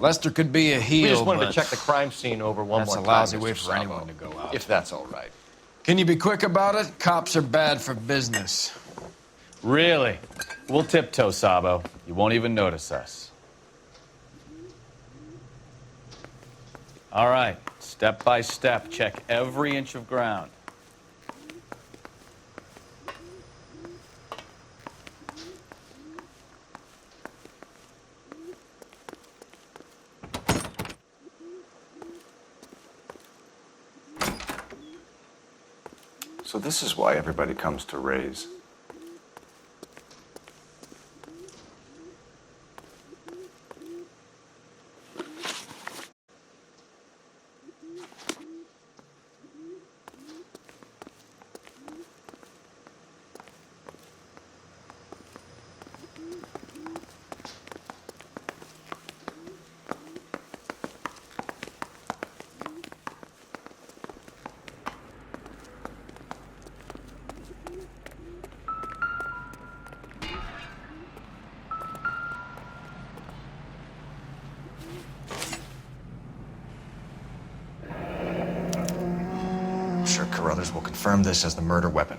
J: Lester could be a heel,
F: We just wanted
J: but
F: to check the crime scene over one more
J: that's
F: time.
J: a lousy
F: Mr.
J: way for
F: Sabo,
J: anyone to go out.
F: If that's all right.
J: Can you be quick about it? Cops are bad for business.
E: Really? We'll tiptoe, Sabo. You won't even notice us. All right, step by step, check every inch of ground.
B: So this is why everybody comes to Ray's.
F: Sure Carruthers will confirm this as the murder weapon.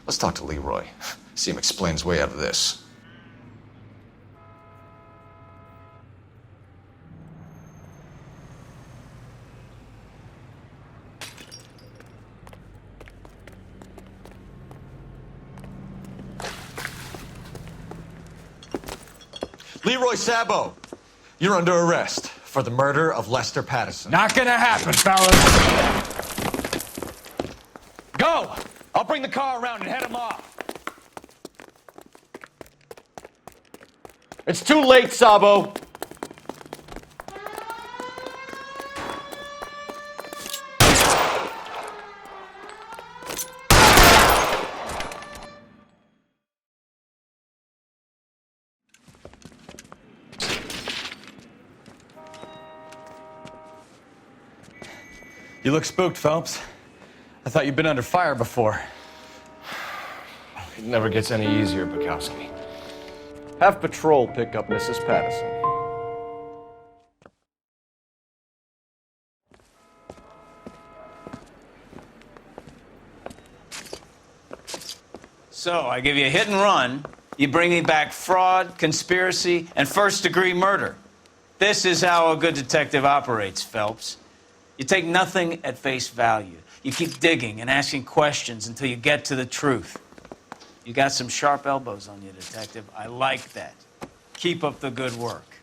F: Let's talk to Leroy. See him explain his way out of this. Leroy Sabo, you're under arrest for the murder of Lester Patterson.
G: Not gonna happen, fellas. Go! I'll bring the car around and head him off.
F: It's too late, Sabo.
G: You look spooked, Phelps. I thought you'd been under fire before.
F: It never gets any easier, Bukowski. Have patrol pick up Mrs. Patterson.
G: So, I give you a hit and run. You bring me back fraud, conspiracy, and first-degree murder. This is how a good detective operates, Phelps. You take nothing at face value. You keep digging and asking questions until you get to the truth. You got some sharp elbows on you, detective. I like that. Keep up the good work.